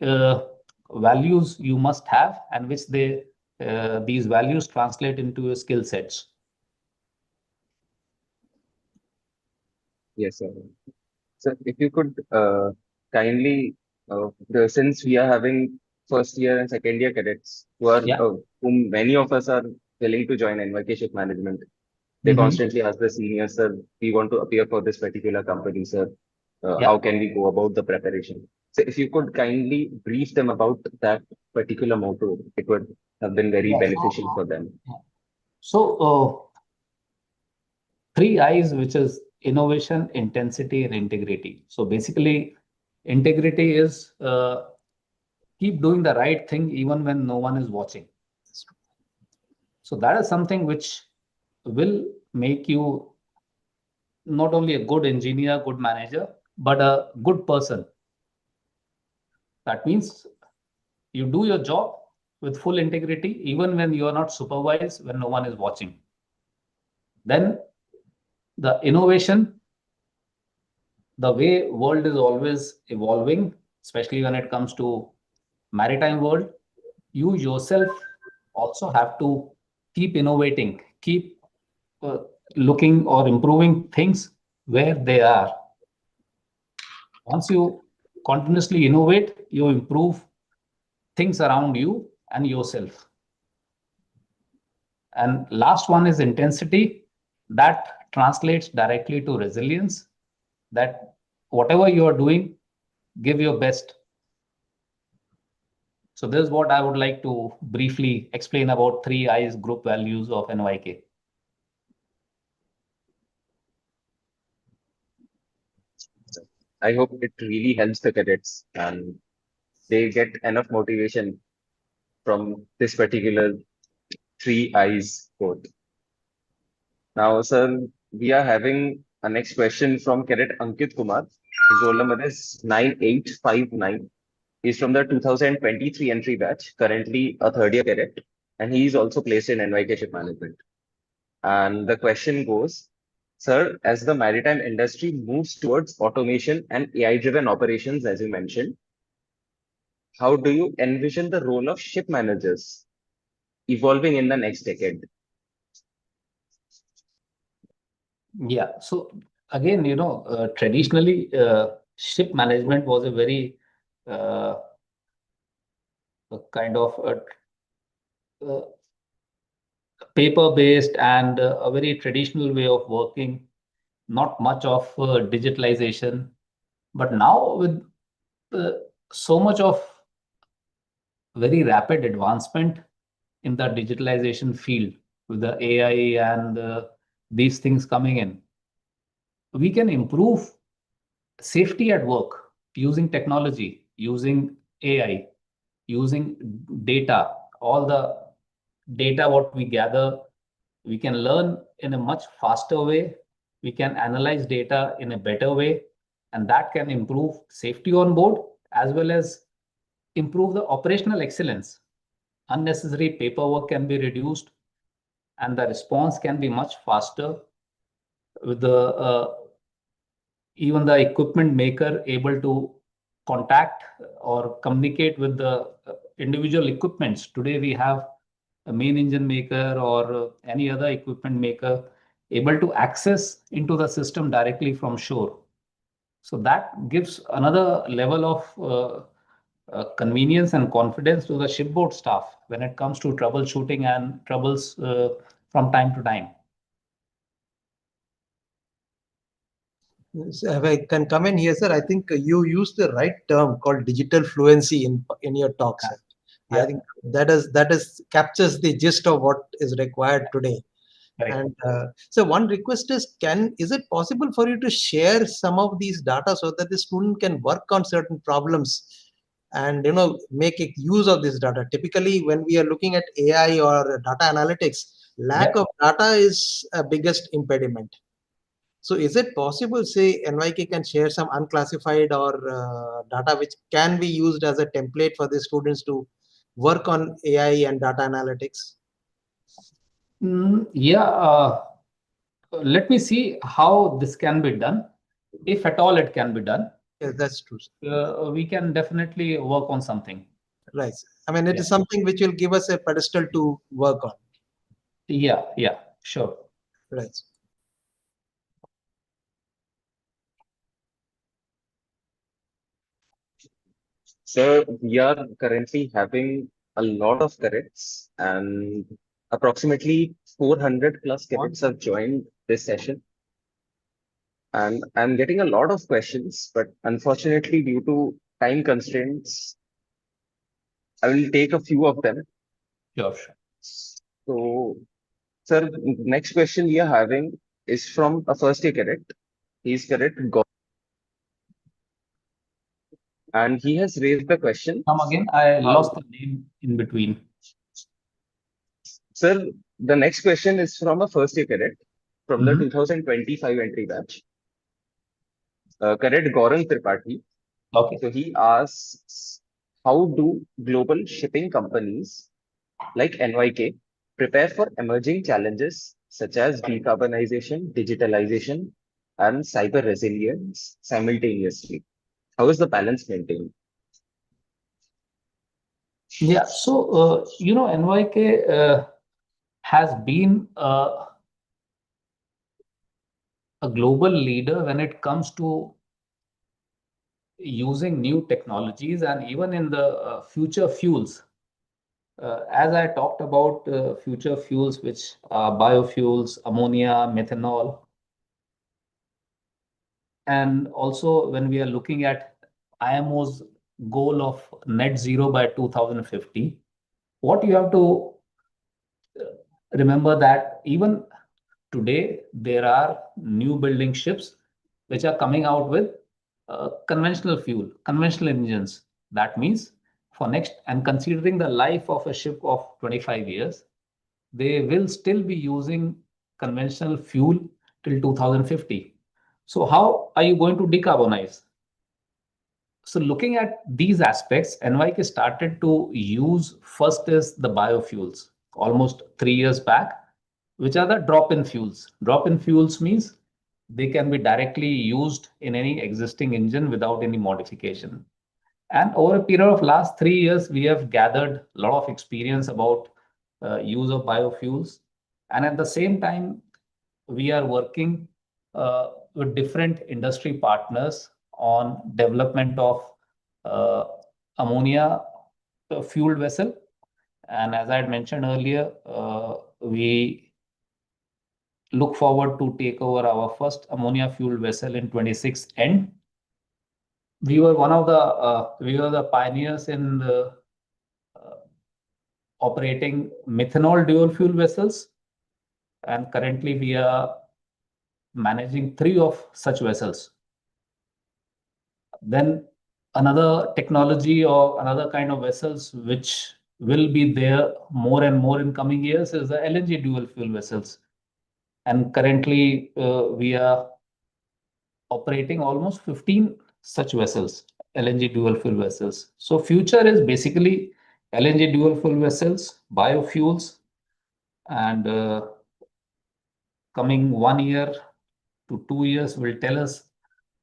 values you must have, and which these values translate into your skill sets. Yes, sir. So if you could kindly, since we are having first year and second year cadets who are, Yeah. whom many of us are willing to join NYK Ship Management, they constantly ask the seniors, sir, we want to appear for this particular company, sir. Yeah. How can we go about the preparation? So if you could kindly brief them about that particular motto, it would have been very Yeah. beneficial for them. So 3 I's, which is innovation, intensity, and integrity. So basically, integrity is keep doing the right thing even when no one is watching. So that is something which will make you not only a good engineer, good manager, but a good person. That means you do your job with full integrity, even when you are not supervised, when no one is watching. Then the innovation, the way world is always evolving, especially when it comes to maritime world, you yourself also have to keep innovating, keep looking or improving things where they are. Once you continuously innovate, you improve things around you and yourself. And last one is intensity. That translates directly to resilience, that whatever you are doing, give your best. So this is what I would like to briefly explain about 3 I's group values of NYK. I hope it really helps the cadets and they get enough motivation from this particular 3 I's quote. Now, sir, we are having a next question from Cadet Ankit Kumar. His roll number is 9859. He's from the 2023 entry batch, currently a third year cadet, and he is also placed in NYK Ship Management. And the question goes, sir, as the maritime industry moves towards automation and AI-driven operations, as you mentioned, how do you envision the role of ship managers evolving in the next decade? Yeah. So again, traditionally, ship management was a very kind of paper-based and a very traditional way of working, not much of digitalization. But now with so much of very rapid advancement in the digitalization field, with the AI and these things coming in, we can improve safety at work using technology, using AI, using data, all the data what we gather, we can learn in a much faster way. We can analyze data in a better way, and that can improve safety on board as well as improve the operational excellence. Unnecessary paperwork can be reduced, and the response can be much faster with the even the equipment maker able to contact or communicate with the individual equipments. Today we have a main engine maker or any other equipment maker able to access into the system directly from shore. So that gives another level of convenience and confidence to the shipboard staff when it comes to troubleshooting and troubles from time to time. So if I can come in here, sir, I think you used the right term called digital fluency in your talk, sir. I Yeah. think that is captures the gist of what is required today. Correct. And so one request is it possible for you to share some of these data so that the student can work on certain problems and make use of this data? Typically, when we are looking at AI or data analytics, lack Yeah. of data is a biggest impediment. So is it possible, say, NYK can share some unclassified or data which can be used as a template for the students to work on AI and data analytics? Yeah. Let me see how this can be done. If at all it can be done, Yes, that's true, sir. we can definitely work on something. Right. I mean, it Yeah. is something which will give us a pedestal to work on. Yeah, sure. Right. So we are currently having a lot of cadets, and approximately 400 plus cadets have joined this session. And I'm getting a lot of questions, but unfortunately, due to time constraints, I will take a few of them. Sure. So, sir, next question we are having is from a first year cadet. He's cadet and he has raised the question. Come again. I How, lost the name in between. sir, the next question is from a first year cadet from the Mhm. 2025 entry batch, cadet Gaurav Tripathi. Okay. So he asks, how do global shipping companies like NYK prepare for emerging challenges such as decarbonization, digitalization, and cyber resilience simultaneously? How is the balance maintained? Yeah. So, NYK has been a global leader when it comes to using new technologies and even in the future fuels. As I talked about future fuels, which are biofuels, ammonia, methanol, and also when we are looking at IMO's goal of net zero by 2050, what you have to remember that even today there are new building ships which are coming out with conventional fuel, conventional engines. That means for next, and considering the life of a ship of 25 years, they will still be using conventional fuel till 2050. So how are you going to decarbonize? So looking at these aspects, NYK started to use first is the biofuels almost 3 years back, which are the drop-in fuels. Drop-in fuels means they can be directly used in any existing engine without any modification. And over a period of last 3 years, we have gathered a lot of experience about use of biofuels. And at the same time, we are working with different industry partners on development of uh, ammonia fueled vessel. And as I had mentioned earlier, we look forward to take over our first ammonia fueled vessel in 26 end. We were the pioneers in the operating methanol dual fuel vessels, and currently we are managing 3 of such vessels. Then another technology or another kind of vessels which will be there more and more in coming years is the LNG dual fuel vessels. And currently we are operating almost 15 such vessels, LNG dual fuel vessels. So future is basically LNG dual fuel vessels, biofuels, and coming 1 year to 2 years will tell us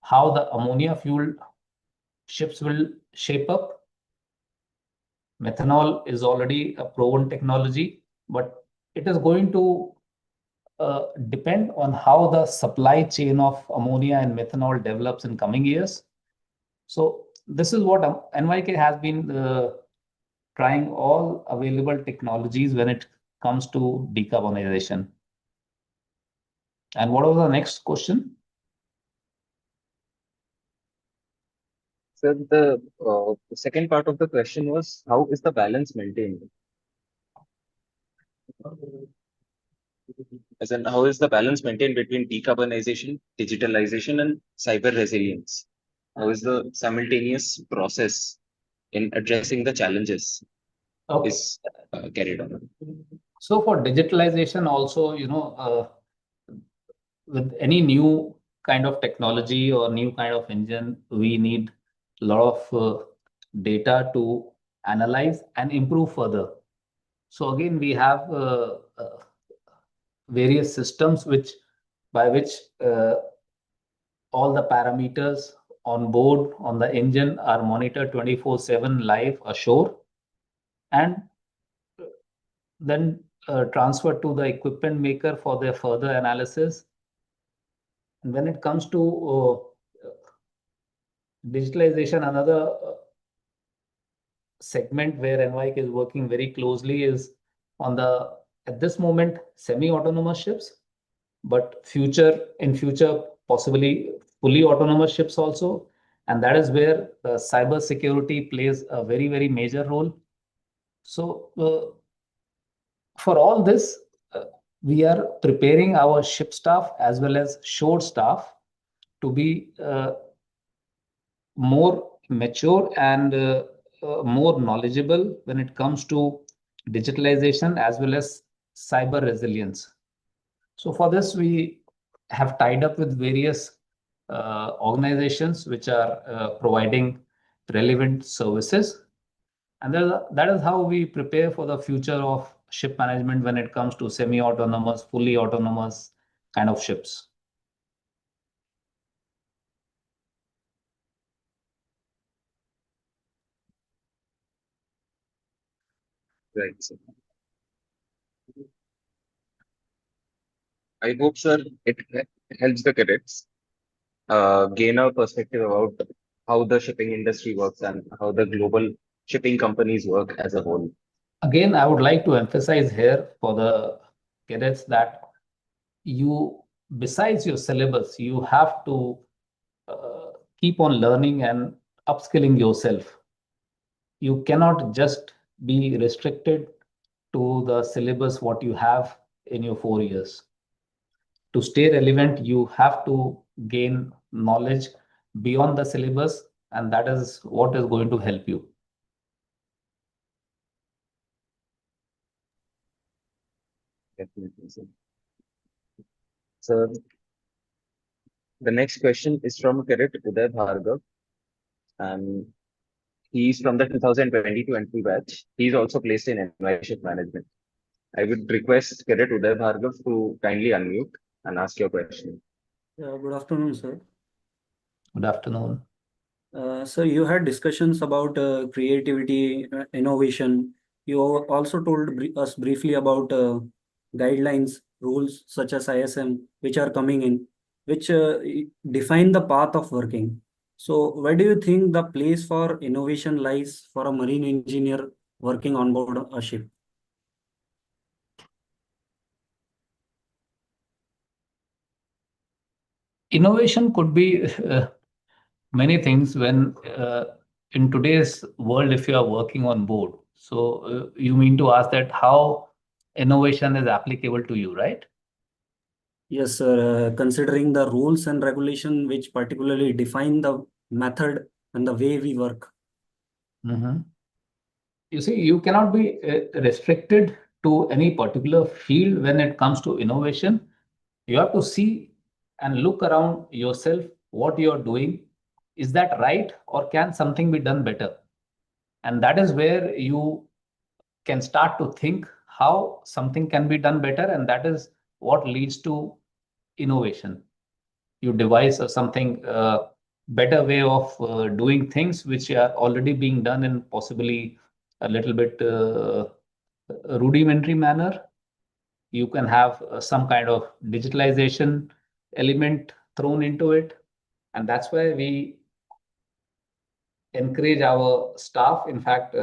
how the ammonia fueled ships will shape up. Methanol is already a proven technology, but it is going to depend on how the supply chain of ammonia and methanol develops in coming years. So this is what NYK has been trying all available technologies when it comes to decarbonization. And what was the next question? So the second part of the question was, how is the balance maintained? As in, how is the balance maintained between decarbonization, digitalization, and cyber resilience? How is the simultaneous process in addressing the challenges is carried on? So for digitalization also, with any new kind of technology or new kind of engine, we need a lot of data to analyze and improve further. So again, we have various systems by which all the parameters on board on the engine are monitored 24/7 live ashore, and then transferred to the equipment maker for their further analysis. And when it comes to digitalization, another segment where NYK is working very closely is on the, at this moment, semi-autonomous ships, but in future, possibly fully autonomous ships also. And that is where cyber security plays a very, very major role. So for all this, we are preparing our ship staff as well as shore staff to be more mature and more knowledgeable when it comes to digitalization as well as cyber resilience. So for this, we have tied up with various organizations which are providing relevant services. And that is how we prepare for the future of ship management when it comes to semi-autonomous, fully autonomous kind of ships. Right. Sir. I hope, sir, it helps the cadets gain a perspective about how the shipping industry works and how the global shipping companies work as a whole. Again, I would like to emphasize here for the cadets that besides your syllabus, you have to keep on learning and upskilling yourself. You cannot just be restricted to the syllabus what you have in your 4 years. To stay relevant, you have to gain knowledge beyond the syllabus, and that is what is going to help you. Definitely, sir. So the next question is from cadet Uday Bhargav, and he's from the 2020-20 batch. He's also placed in NYK Ship Management. I would request cadet Uday Bhargav to kindly unmute and ask your question. Good afternoon, sir. Good afternoon. Sir, you had discussions about creativity, innovation. You also told us briefly about guidelines, rules such as ISM, which are coming in, which define the path of working. So, where do you think the place for innovation lies for a marine engineer working on board a ship? Innovation could be many things when in today's world, if you are working on board. So you mean to ask that how innovation is applicable to you, right? Yes, sir. Considering the rules and regulation which particularly define the method and the way we work. You see, you cannot be restricted to any particular field when it comes to innovation. You have to see and look around yourself what you are doing. Is that right, or can something be done better? And that is where you can start to think how something can be done better, and that is what leads to innovation. You devise something better way of doing things which are already being done in possibly a little bit rudimentary manner. You can have some kind of digitalization element thrown into it, and that's why we encourage our staff. In fact,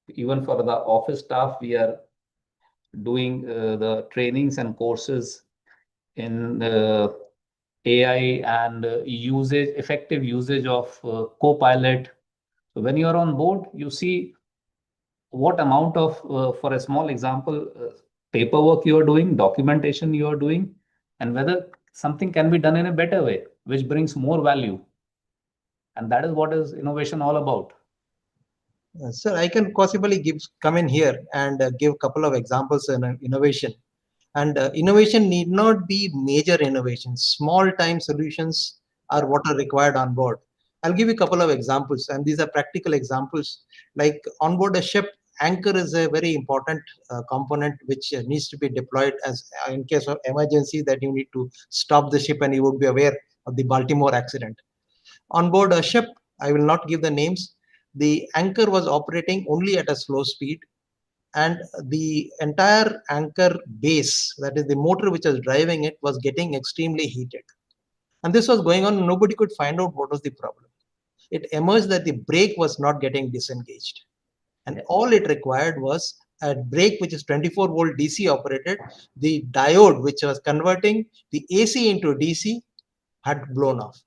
even for the office staff, we are doing the trainings and courses in AI and effective usage of Copilot. So when you are on board, you see what amount of, for a small example, paperwork you are doing, documentation you are doing, and whether something can be done in a better way, which brings more value. And that is what is innovation all about. Sir, I can possibly come in here and give a couple of examples in innovation. And innovation need not be major innovations. Small time solutions are what are required on board. I'll give you a couple of examples, and these are practical examples. Like on board a ship, anchor is a very important component which needs to be deployed as in case of emergency, that you need to stop the ship, and you would be aware of the Baltimore accident. On board a ship, I will not give the names, the anchor was operating only at a slow speed, and the entire anchor base, that is the motor which was driving it, was getting extremely heated. And this was going on, nobody could find out what was the problem. It emerged that the brake was not getting disengaged. And all it required was a brake which is 24-volt DC operated. The diode which was converting the AC into DC had blown off.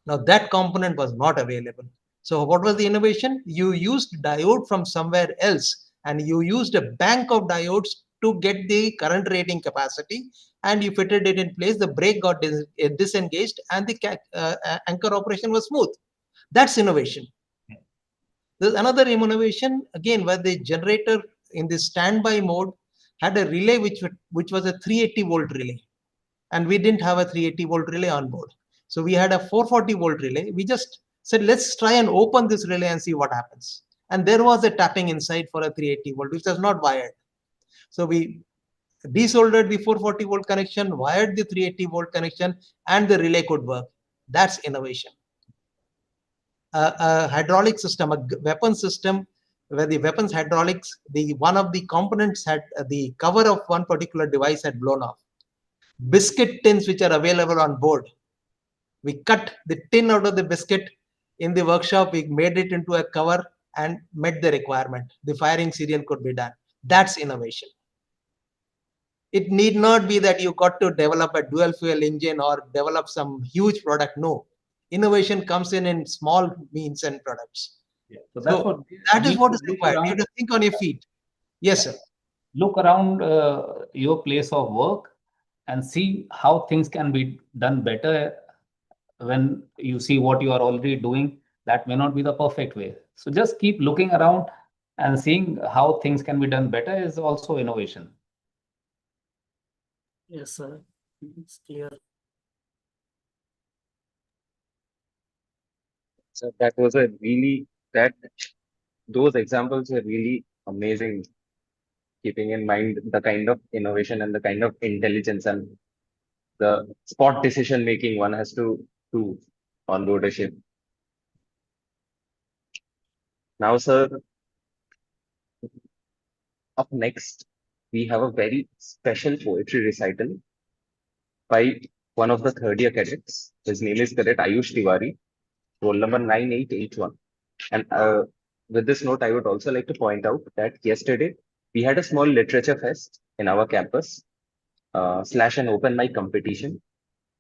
Now that component was not available. So what was the innovation? You used diode from somewhere else, and you used a bank of diodes to get the current rating capacity, and you fitted it in place. The brake got disengaged, and the anchor operation was smooth. That's innovation. There's another innovation again, where the generator in the standby mode had a relay which was a 380-volt relay, and we didn't have a 380-volt relay on board. So we had a 440-volt relay. We just said, let's try and open this relay and see what happens. And there was a tapping inside for a 380-volt, which was not wired. So we desoldered the 440-volt connection, wired the 380-volt connection, and the relay could work. That's innovation. A hydraulic system, a weapon system, where the weapons hydraulics, one of the components had the cover of one particular device had blown off. Biscuit tins which are available on board, we cut the tin out of the biscuit in the workshop, we made it into a cover and met the requirement. The firing serial could be done. That's innovation. It need not be that you got to develop a dual fuel engine or develop some huge product. No, innovation comes in small means and products. Yeah. So that's what that is what is required. You have to think on your feet. Yes, sir. Look around your place of work and see how things can be done better. When you see what you are already doing, that may not be the perfect way. So just keep looking around and seeing how things can be done better is also innovation. Yes, sir. It's clear. So those examples are really amazing, keeping in mind the kind of innovation and the kind of intelligence and the spot decision making one has to do on board a ship. Now, sir, up next, we have a very special poetry recital by one of the third year cadets. His name is Cadet Ayush Tiwari, roll number 9881. And with this note, I would also like to point out that yesterday we had a small literature fest in our campus / an open mic competition.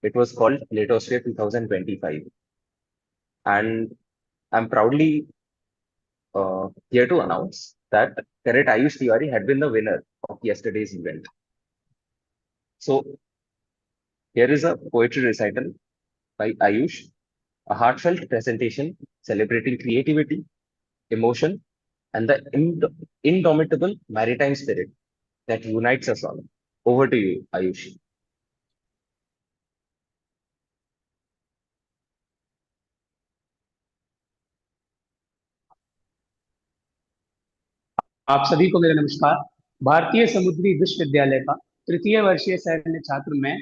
It was called Litosphere 2025. And I'm proudly here to announce that Cadet Ayush Tiwari had been the winner of yesterday's event. So here is a poetry recital by Ayush, a heartfelt presentation celebrating creativity, emotion, and the indomitable maritime spirit that unites us all. Over to you, Ayush. आप सभी को मेरा नमस्कार। भारतीय समुद्री विश्वविद्यालय का तृतीय वर्षीय सैन्य छात्र मैं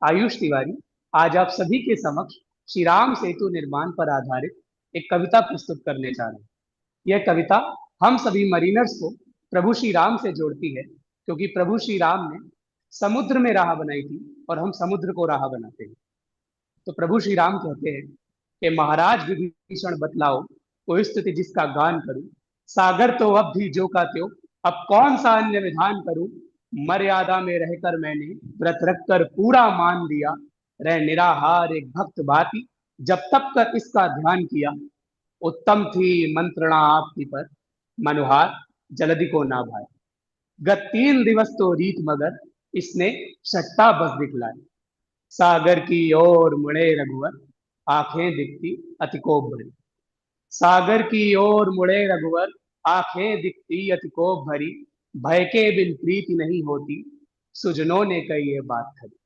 आयुष तिवारी आज आप सभी के समक्ष श्री राम सेतु निर्माण पर आधारित एक कविता प्रस्तुत करने जा रहे हैं। यह कविता हम सभी मरीनर्स को प्रभु श्री राम से जोड़ती है, क्योंकि प्रभु श्री राम ने समुद्र में राह बनाई थी और हम समुद्र को राह बनाते हैं। तो प्रभु श्री राम कहते हैं कि महाराज विभीषण बतलाओ कोई स्तुति जिसका गान करूं, सागर तो अब भी जो का त्यों, अब कौन सा अन्य विधान करूं, मर्यादा में रहकर मैंने व्रत रखकर पूरा मान लिया, रह निराहार एक भक्त भांति, जब तब कर इसका ध्यान किया। उत्तम थी मंत्रणा आपकी पर, मनुहार जल्दी को ना भाई। गत 3 दिवस तो रीत मगर, इसने सट्टा बस दिखलाई। सागर की ओर मुड़े रघुवर, आंखें दिखती अति कोप भरी। सागर की ओर मुड़े रघुवर, आंखें दिखती अति कोप भरी। भय के बिन प्रीति नहीं होती, सुजनों ने कही ये बात खरी।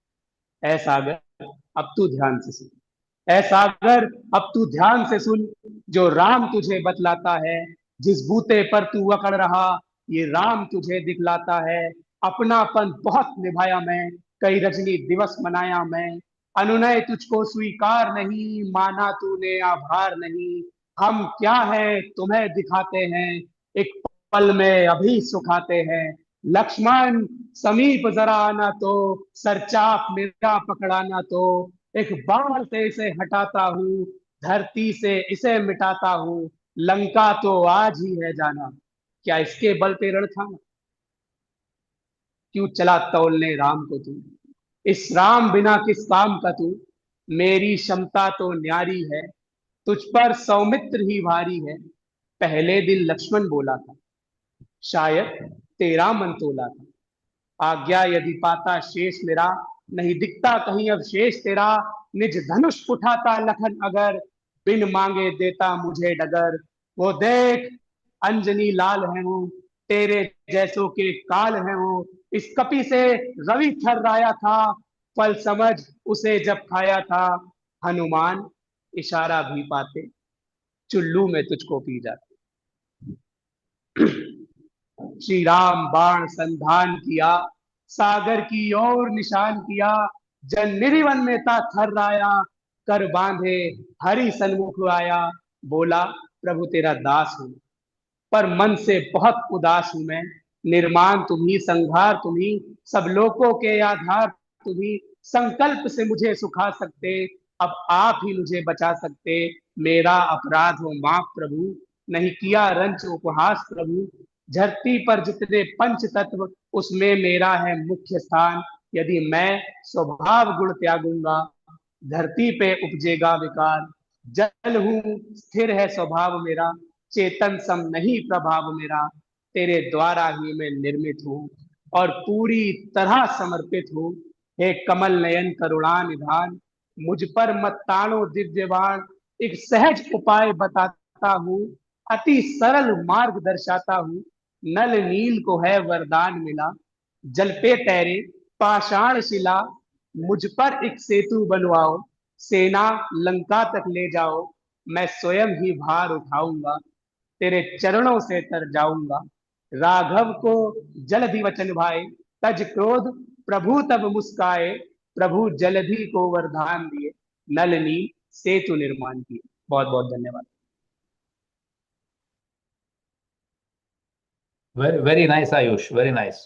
ऐ सागर अब तू ध्यान से सुन, ऐ सागर अब तू ध्यान से सुन, जो राम तुझे बतलाता है। जिस बूते पर तू अकड़ रहा, ये राम तुझे दिखलाता है। अपनापन बहुत निभाया मैं, कई रजनी दिवस मनाया मैं। अनुनय तुझको स्वीकार नहीं, माना तूने आभार नहीं। हम क्या है तुम्हें दिखाते हैं, एक पल में अभी सुखाते हैं। लक्ष्मण समीप जरा आना तो, सरचाप मेरा पकड़ाना तो। एक बाण से इसे हटाता हूँ, धरती से इसे मिटाता हूँ। लंका तो आज ही है जाना, क्या इसके बल पे रण था। क्यों चला तौलने राम को तू, इस राम बिना किस काम का तू। मेरी क्षमता तो न्यारी है, तुझ पर सौमित्र ही भारी है। पहले दिन लक्ष्मण बोला था, शायद तेरा मन तोला था। आज्ञा यदि पाता शेष मेरा, नहीं दिखता कहीं अब शेष तेरा। निज धनुष उठाता लखन अगर, बिन मांगे देता मुझे डगर। वो देख अंजनी लाल है वो, तेरे जैसों के काल है वो। इस कपि से रवि थर्राया था, फल समझ उसे जब खाया था। हनुमान इशारा भी पाते, चुल्लू में तुझको पी जाते। श्री राम बाण संधान किया, सागर की ओर निशान किया। जन निर्वन में था थर्राया, कर बांधे हरि सन्मुख आया। बोला प्रभु तेरा दास हूं, पर मन से बहुत उदास हूं मैं। निर्माण तुम्ही, संहार तुम्ही, सब लोगों के आधार तुम्ही। संकल्प से मुझे सुखा सकते, अब आप ही मुझे बचा सकते। मेरा अपराध हो माफ प्रभु, नहीं किया रंच उपहास प्रभु। धरती पर जितने पंच तत्व, उसमें मेरा है मुख्य स्थान। यदि मैं स्वभाव गुण त्यागूंगा, धरती पे उपजेगा विकार। जल हूं स्थिर है स्वभाव मेरा, चेतन सम नहीं प्रभाव मेरा। तेरे द्वारा ही मैं निर्मित हूँ, और पूरी तरह समर्पित हूँ। हे कमल नयन करुणा निधान, मुझ पर मत ताड़ो दिव्य बाण। एक सहज उपाय बताता हूँ, अति सरल मार्ग दर्शाता हूँ। नल नील को है वरदान मिला, जल पे तैरे पाषाण शिला। मुझ पर एक सेतु बनवाओ, सेना लंका तक ले जाओ। मैं स्वयं ही भार उठाऊंगा, तेरे चरणों से तर जाऊंगा। राघव को जल्दी वचन भाए, तज क्रोध प्रभु तब मुस्काए। प्रभु जल्दी को वरदान दिए, नल नील सेतु निर्माण किए। बहुत बहुत धन्यवाद। Very nice, Ayush. Very nice.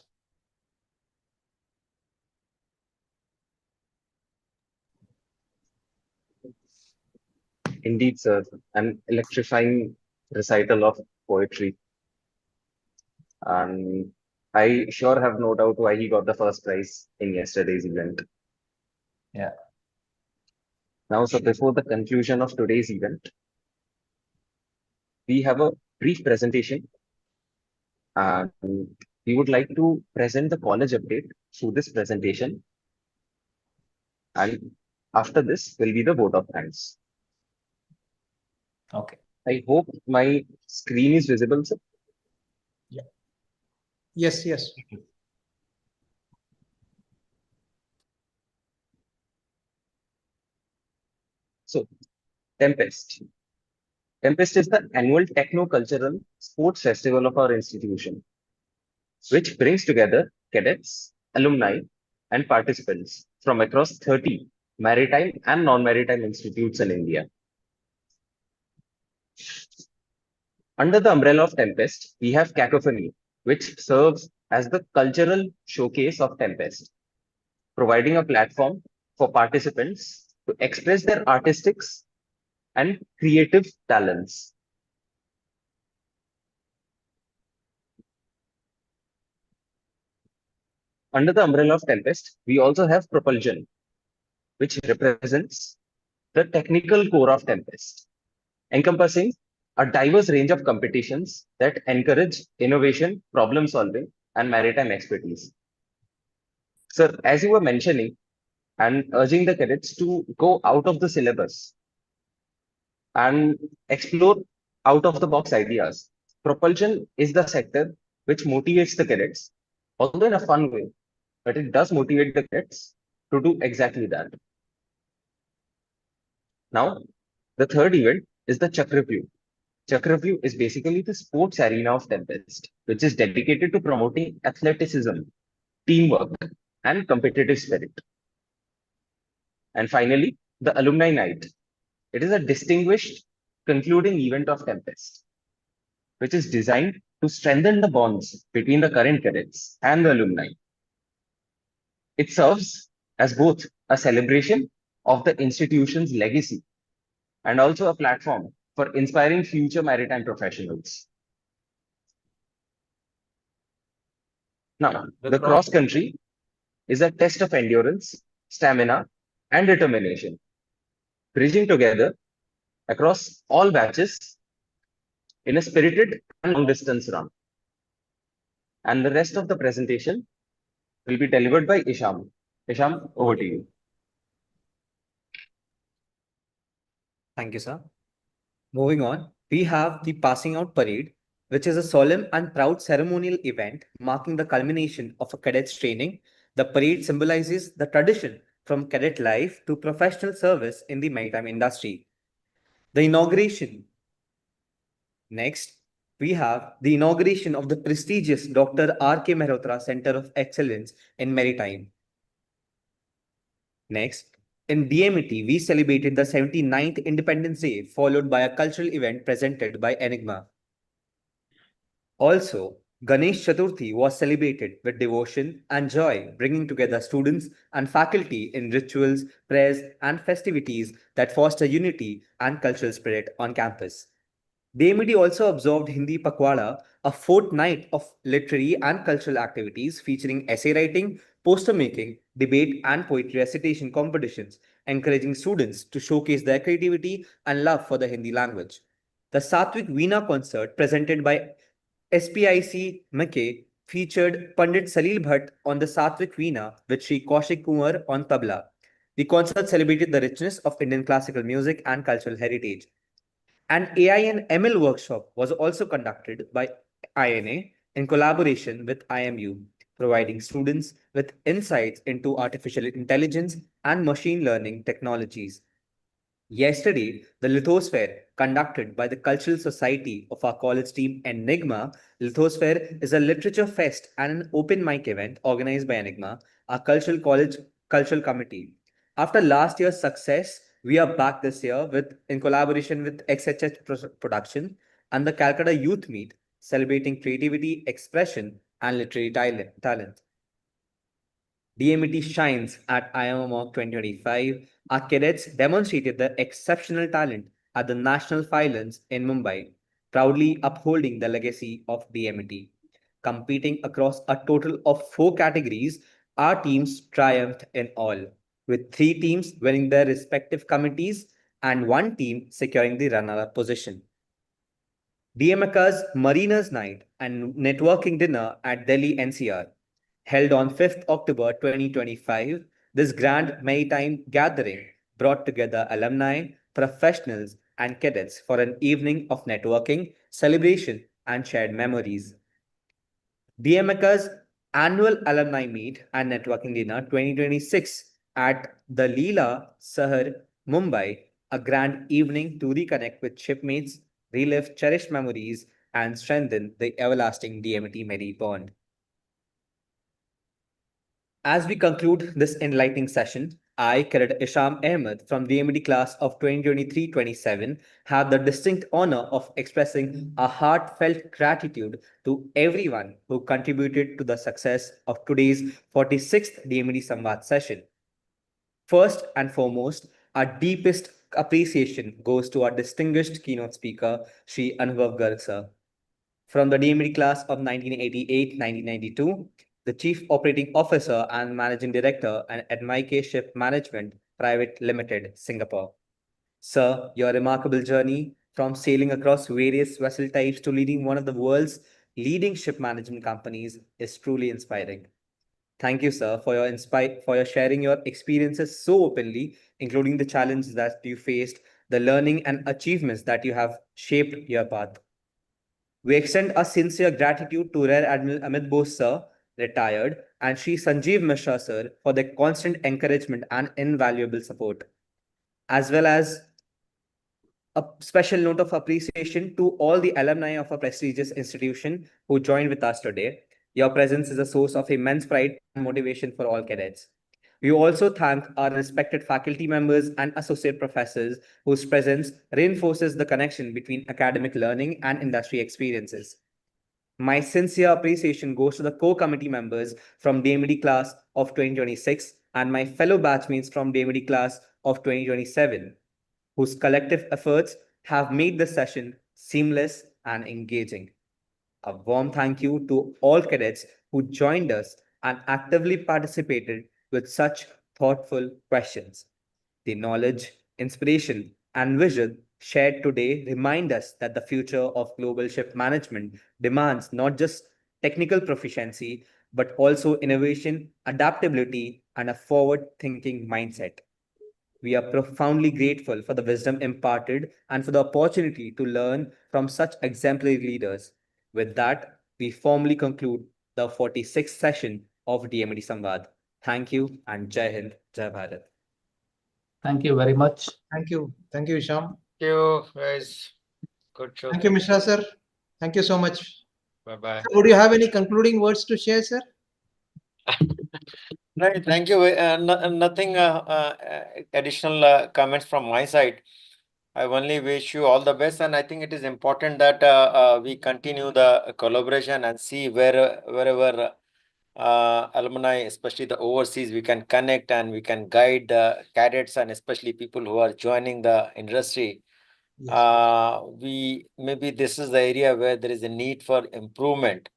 Indeed, sir, an electrifying recital of poetry. And I sure have no doubt why he got the first prize in yesterday's event. Yeah. Now, so before the conclusion of today's event, we have a brief presentation. And we would like to present the college update through this presentation. And after this will be the vote of thanks. Okay. I hope my screen is visible, sir. Yes, yes. So, Tempest. Tempest is the annual techno-cultural sports festival of our institution, which brings together cadets, alumni, and participants from across 30 maritime and non-maritime institutes in India. Under the umbrella of Tempest, we have Cacophony, which serves as the cultural showcase of Tempest, providing a platform for participants to express their artistic and creative talents. Under the umbrella of Tempest, we also have Propulsion, which represents the technical core of Tempest, encompassing a diverse range of competitions that encourage innovation, problem solving, and maritime expertise. Sir, as you were mentioning and urging the cadets to go out of the syllabus and explore out of the box ideas, propulsion is the sector which motivates the cadets, although in a fun way, but it does motivate the cadets to do exactly that. Now, the third event is the Chakravyuh. Chakravyuh is basically the sports arena of Tempest, which is dedicated to promoting athleticism, teamwork, and competitive spirit. And finally, the Alumni Night. It is a distinguished concluding event of Tempest, which is designed to strengthen the bonds between the current cadets and the alumni. It serves as both a celebration of the institution's legacy and also a platform for inspiring future maritime professionals. Now, the cross country is a test of endurance, stamina, and determination, bridging together across all batches in a spirited and long distance run. And the rest of the presentation will be delivered by Isham. Isham, over to you. Thank you, sir. Moving on, we have the Passing Out Parade, which is a solemn and proud ceremonial event marking the culmination of a cadet's training. The parade symbolizes the tradition from cadet life to professional service in the maritime industry. The inauguration. Next, we have the inauguration of the prestigious Dr. R.K. Mehrotra Center of Excellence in Maritime. Next, in DMET, we celebrated the 79th Independence Day, followed by a cultural event presented by Enigma. Also, Ganesh Chaturthi was celebrated with devotion and joy, bringing together students and faculty in rituals, prayers, and festivities that foster unity and cultural spirit on campus. DMET also observed Hindi Pakwada, a fortnight of literary and cultural activities featuring essay writing, poster making, debate, and poetry recitation competitions, encouraging students to showcase their creativity and love for the Hindi language. The Satvik Veena concert presented by SPIC McKay featured Pandit Salil Bhatt on the Satvik Veena with Sri Kaushik Kumar on tabla. The concert celebrated the richness of Indian classical music and cultural heritage. An AI and ML workshop was also conducted by INA in collaboration with IMU, providing students with insights into artificial intelligence and machine learning technologies. Yesterday, the Lithosphere, conducted by the Cultural Society of our college team Enigma. Lithosphere is a literature fest and an open mic event organized by Enigma, our cultural college cultural committee. After last year's success, we are back this year in collaboration with XHH Production and the Calcutta Youth Meet, celebrating creativity, expression, and literary talent. DMET shines at IMMOC 2025. Our cadets demonstrated their exceptional talent at the National Finals in Mumbai, proudly upholding the legacy of DMET. Competing across a total of 4 categories, our teams triumphed in all, with 3 teams winning their respective committees and 1 team securing the runner-up position. DMEC's Mariners Night and Networking Dinner at Delhi NCR. Held on 5th October 2025, this grand maritime gathering brought together alumni, professionals, and cadets for an evening of networking, celebration, and shared memories. DMEC's annual alumni meet and networking dinner 2026 at the Leela Sahar, Mumbai, a grand evening to reconnect with shipmates, relive cherished memories, and strengthen the everlasting DMET Medi bond. As we conclude this enlightening session, I, Cadet Isham Ahmed from the DMET class of 2023-27, have the distinct honor of expressing a heartfelt gratitude to everyone who contributed to the success of today's 46th DMET Samvaad session. First and foremost, our deepest appreciation goes to our distinguished keynote speaker, Sri Anubhav Garg sir. From the DMET class of 1988-1992, the Chief Operating Officer and Managing Director at NYK Ship Management, Private Limited, Singapore. Sir, your remarkable journey from sailing across various vessel types to leading one of the world's leading ship management companies is truly inspiring. Thank you, sir, for your sharing your experiences so openly, including the challenges that you faced, the learning and achievements that you have shaped your path. We extend our sincere gratitude to Rear Admiral Amit Bose, sir, retired, and Shri Sanjeev Mishra, sir, for their constant encouragement and invaluable support, as well as a special note of appreciation to all the alumni of a prestigious institution who joined with us today. Your presence is a source of immense pride and motivation for all cadets. We also thank our respected faculty members and associate professors whose presence reinforces the connection between academic learning and industry experiences. My sincere appreciation goes to the core committee members from DMET class of 2026 and my fellow batchmates from DMET class of 2027, whose collective efforts have made this session seamless and engaging. A warm thank you to all cadets who joined us and actively participated with such thoughtful questions. The knowledge, inspiration, and vision shared today remind us that the future of global ship management demands not just technical proficiency, but also innovation, adaptability, and a forward thinking mindset. We are profoundly grateful for the wisdom imparted and for the opportunity to learn from such exemplary leaders. With that, we formally conclude the 46th session of DMET Samvaad. Thank you and Jai Hind, Jai Bharat. Thank you very much. Thank you. Thank you, Isham. Thank you, guys. Good show. Thank you, Mishra, sir. Thank you so much. Bye-bye. Would you have any concluding words to share, sir? Right, thank you. Nothing additional comments from my side. I only wish you all the best, and I think it is important that we continue the collaboration and see wherever alumni, especially the overseas, we can connect and we can guide the cadets and especially people who are joining the industry. Yes. Maybe this is the area where there is a need for improvement.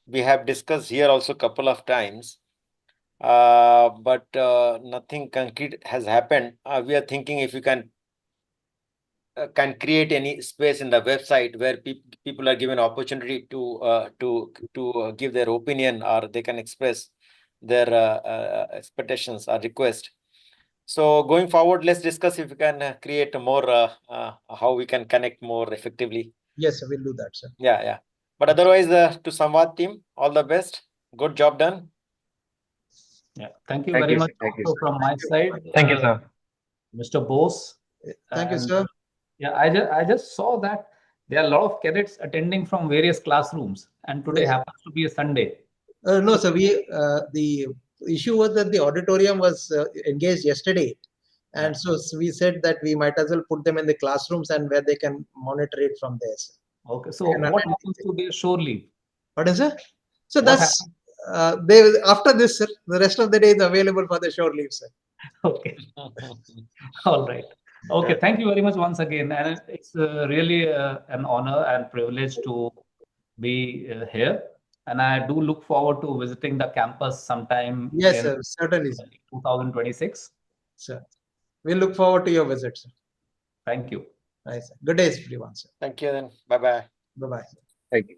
We have discussed here also a couple of times. But nothing concrete has happened. We are thinking if you can create any space in the website where people are given opportunity to give their opinion, or they can express their expectations or request. So going forward, let's discuss if we can create more how we can connect more effectively. Yes, we'll do that, sir. Yeah. But otherwise, to Samvaad team, all the best. Good job done. Yeah, thank you Thank very you, much sir. Thank you, also sir. from my side. Thank you, sir. Mr. Bose. Thank you, And, sir. Yeah, I just saw that there are a lot of cadets attending from various classrooms, and today Yes. happens to be a Sunday. No, sir. The issue was that the auditorium was engaged yesterday, and Yeah. so we said that we might as well put them in the classrooms and where they can monitor it from there, sir. Okay, so what happens to their shore leave? What is it? So What that's they after this, sir. The rest of the day is available for the shore leave, sir. Okay. All right. Okay, Yeah. thank you very much once again. And it's really an honor and privilege to be here. And I do look forward to visiting the campus sometime Yes, in sir. Certainly, sir. 2026. Sir. We look forward to your visit, sir. Thank you. Nice. Good day, everyone, sir. Thank you then. Bye-bye. Bye-bye. Thank you.